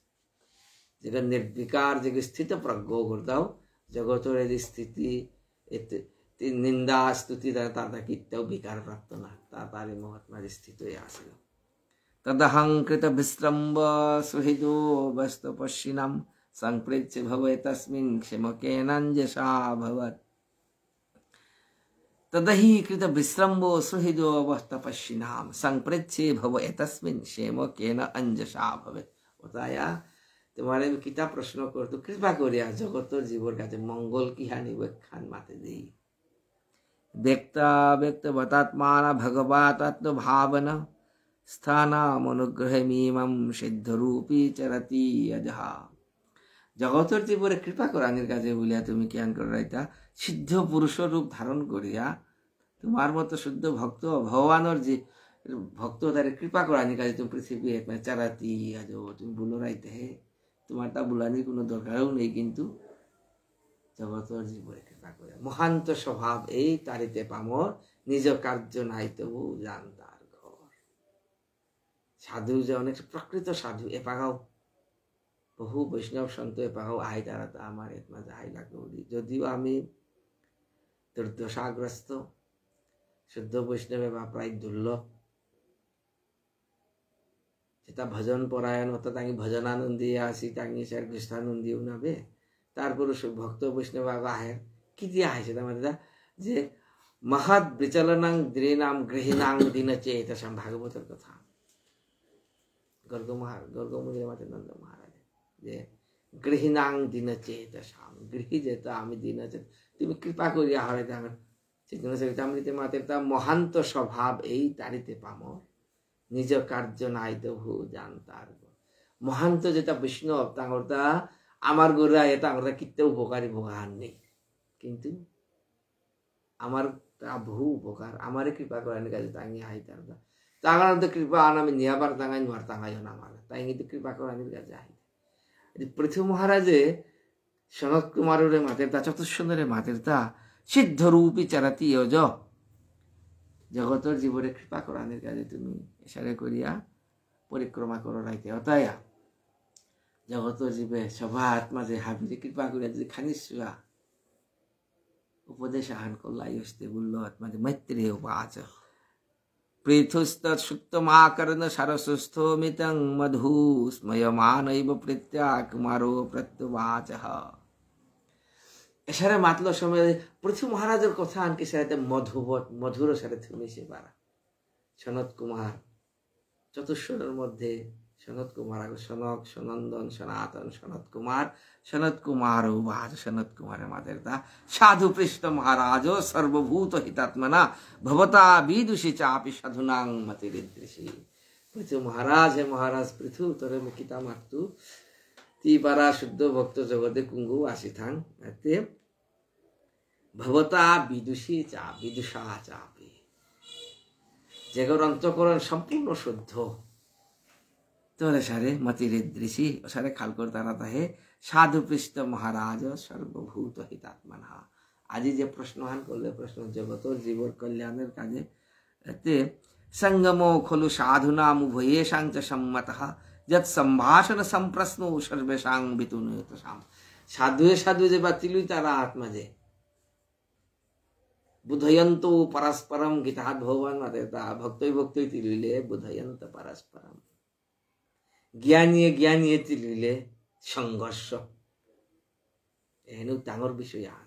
যেটা নির্বিকার যে স্থিত প্রজ্ঞ করতাও জগতের এই স্থিতি নিন্দা স্তুতি তাতা কিত্তাও বিকার প্রাপ্ত না তারি মহাত্মার স্থিত আসিল তদহং কৃত বিশ্রম্ব সুহৃদো বস্ত পশ্চিনাম সংপ্রেচ্য ভবে তস্মিন ক্ষেমকেনাঞ্জসা ভবৎ তদহি কৃত বিশ্রম্ব সুহৃদো বস্ত পশ্চিনাম সংপ্রেচ্য ভবে তস্মিন ক্ষেমকেন অঞ্জসা ভবৎ ওতায়া তোমার আমি কিতা প্রশ্ন করতো কৃপা করিয়া জগতর জীবর কাছে মঙ্গল কি হানি খান মাতে দেই ব্যক্তা ব্যক্ত বতাত্মানা ভগবতাত্ম ভাবনা স্থানামনুগ্রহে মিমম সিদ্ধরূপী চরতি অজহা জগতের জীবরে কৃপা করানির কাছে বলিয়া তুমি জ্ঞান করাইতা সিদ্ধ পুরুষ রূপ ধারণ করিয়া তোমার মতো শুদ্ধ ভক্ত ভগবানের যে ভক্ত তারে কৃপা করানি কাজে তুমি পৃথিবী চারাতি আজ তুমি বুলো রাইতে হে তোমার তা বুলানির কোনো দরকারও নেই, কিন্তু জগতর জীবনে কৃপা করে মহান্ত স্বভাব এই তারিতে পামর নিজ কার্য নাই তবু জান তার ঘর। সাধু যে অনেক প্রকৃত সাধু এপাগাও বহু বৈষ্ণব সন্ত এপাগাও আই তারা তা আমার এত মাঝে আই লাগবে, যদিও আমি দুর্দশাগ্রস্ত শুদ্ধ বৈষ্ণবে বা প্রায় দুর্লভ, যেটা ভজন পরায়ণ অর্থাৎ তাঙ্গি ভজনানন্দী আসি তাঙ্গি স্যার কৃষ্ণানন্দী উনাবে, তারপরে ভক্ত বৈষ্ণব আহে কি দিয়ে আহে সেটা মানে যে মহৎ বিচলনাং দ্রীনাম গৃহীনাং দিন চেতসাম ভাগবতের কথা গর্গমুনি আমাদের নন্দ মহারাজ যে গৃহীনাং দিন চেতসাম, গৃহী যেটা আমি দিন তুমি কৃপা করিয়া হরে আমার চেতন চরিতামৃতে মাতের তা মহান্ত স্বভাব এই তারিতে পামর নিজ কার্য নাই তো ভু জান তার। মহান্ত যেটা বৈষ্ণব তাঙ্গরটা আমার গোরা এটা আমরা কিত্তে উপকারী ভোগান নেই, কিন্তু আমার তা বহু উপকার আমারে কৃপা করেন কাজে তাঙ্গি আই তার তাঙ্গার কৃপা আন আমি নিয়াবার তাঙ্গাই নোয়ার তাঙ্গাইও না আমার তাই কিন্তু কৃপা করানির কাজে আই। পৃথু মহারাজে সনত কুমারের মাতের তা চতুর্সুন্দরের মাতের তা সিদ্ধ রূপী চারাতি অজ জগতর জীবনে কৃপা করানির কাজে তুমি এসারে করিয়া পরিক্রমা করো রাইতে অতায়া জগতর জীবে সভা আত্মা যে হাবিরে কৃপা করিয়া যদি খানিসা উপদেশ আহান করলাই হস্তে বলল আত্মা যে মৈত্রী উপাচ পৃথুস্তৎ সুক্তমাকরণ সারসুস্থ মিতং মধু স্ময়মানৈব প্রত্যা কুমারো প্রত্যুবাচ। এসারে মাতল সময় পৃথু মহারাজের কথা আনকি সাথে মধুর সাথে তুমি সে পারা সনত কুমার চতুর্শ্বরের মধ্যে সনত কুমার সনক সনন্দন সনাতন সনত কুমার উবাচ সনত কুমারের মাদের তা সাধু পৃষ্ঠ মহারাজ সর্বভূত হিতাত্মনা ভবতা বিদুষী চাপি সাধুনাং মতিরিদৃশী। পৃথু মহারাজ হে মহারাজ পৃথু তোরে মুখিতা মাতু তি পারা শুদ্ধ ভক্ত জগতে কুঙ্গু আসিথাং এতে ভবতা বিদুষী চাপ বিদুষা চাপে যেগর অন্তকরণ সম্পূর্ণ শুদ্ধ তোরে সারে মতিরিদৃশী সারে খালকর তারা তাহে সাধু পৃষ্ঠ মহারাজ সর্বভূত হিতাত্মনা। আজি যে প্রশ্নহান করলে প্রশ্ন জগতর জীবর কল্যাণের কাজে এতে সঙ্গমো খলু সাধুনাম উভয়েষাং চ সম্মতঃ যৎ সম্ভাষণ সম্প্রশ্ন সর্বেষাং বিতুনয়তসাম। সাধুয়ে সাধু যে বাতিলুই তারা আত্মাজে বুধয়ন্ত পরস্পরম গীতাহাত ভগবান মাতে তা ভক্তই ভক্তই তিলুইলে বুধয়ন্ত পরস্পরম জ্ঞানীয়ে তিলুইলে সংঘর্ষ এহেনু ডাঙর বিষয় আন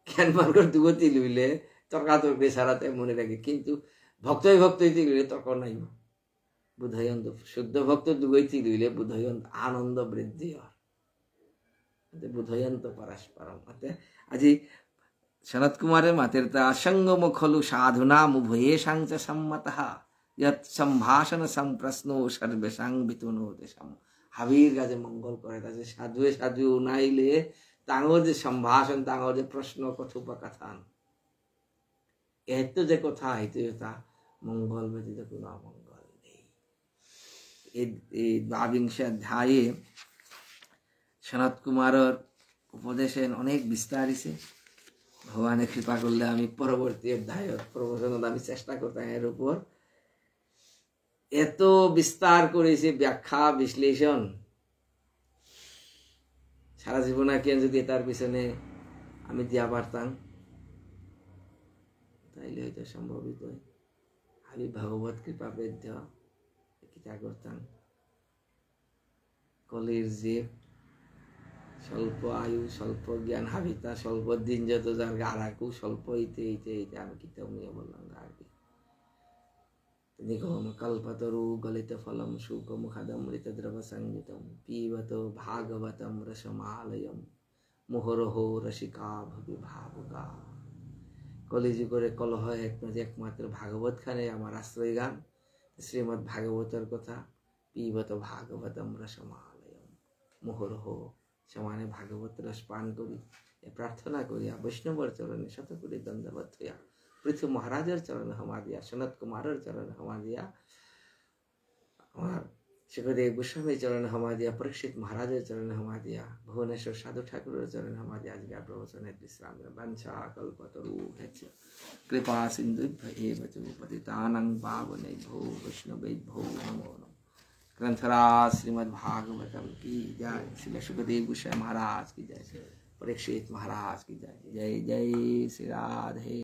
জ্ঞান মার্গর দুগো তিলুইলে তর্কাতর্কি সারাতে মনে রাখে, কিন্তু ভক্তই তিলুইলে তর্ক নাই। বুধয়ন্ত শুদ্ধ ভক্ত দুগোই তিলুইলে বুধয়ন্ত আনন্দ বৃদ্ধি হয় বুধয়ন্ত পরস্পরম। আজি সনত কুমারের মাতের তা সঙ্গম খলু সাধুনাম উভয়েষাং চ সম্মতঃ যৎ সম্ভাষণ সম্প্রশ্ন সর্বেষাং বিতুনয়তসাম। হাবির কাজে মঙ্গল করে কাজে সাধু নাইলে তাঙ্গর যে সম্ভাষণ তাঙ্গর যে প্রশ্ন কথোপকথন এত যে কথা হইতে তা মঙ্গল ব্যতীত কোনো অমঙ্গল নেই। এই দ্বাবিংশ অধ্যায়ে সনত কুমারের উপদেশে অনেক বিস্তার আছে। ভগবানের কৃপা করলে আমি পরবর্তী অধ্যায় প্রবচনত আমি চেষ্টা করতাম এর উপর এত বিস্তার করেছে ব্যাখ্যা বিশ্লেষণ সারা জীবন কেন যদি তার পিছনে আমি দিয়া পারতাম তাইলে হয়তো সম্ভবিত আমি ভগবত কৃপা বেদ্য কিতা করতাম। কলির যে স্বল্প আয়ু স্বল্প জ্ঞান হাবিতা স্বল্প দিন যত যার গারাকু স্বল্প ইতে আমি কিতাব নিয়ে বললাম আর কি নিগম কল্পতরু গলিত ফলম শুক মুখাদমৃত দ্রব সঙ্গীতম পিবত ভাগবতম রসমালয়ম মোহরহ রসিকা ভবি ভাবুকা। কলিযুগরে কলহ একমাত্র ভাগবত খানে আমার আশ্রয় গান শ্রীমৎ ভাগবতের কথা পিবত ভাগবতম রসমালয়ম মোহরহ সমানে ভাগবত রস পান করি এ প্রার্থনা করিয়া বৈষ্ণবর চরণে শতকোটি দণ্ডবত হইয়া पृथु महाराजर चरण हमा दिया, सनत कुमारर चरण हमा दिया, सुखदेव गोस्वामी चरण हमा दिया, परीक्षित महाराजर चरण हमा दिया, भुवनेश्वर साधु ठाकुर चरण हमा दिया। आज का प्रवचन विश्राम वंशा कल्पतरुभ्यश्च कृपा सिन्धुभ्येव च पतितानां पावनेभ्यो वैष्णवेभ्यो नमो नमः। ग्रंथराज श्रीमद्भागवतम की जय। श्री सुखदेव गोस्वामी महाराज की जय। परीक्षित महाराज की जय। जय जय श्री राधे।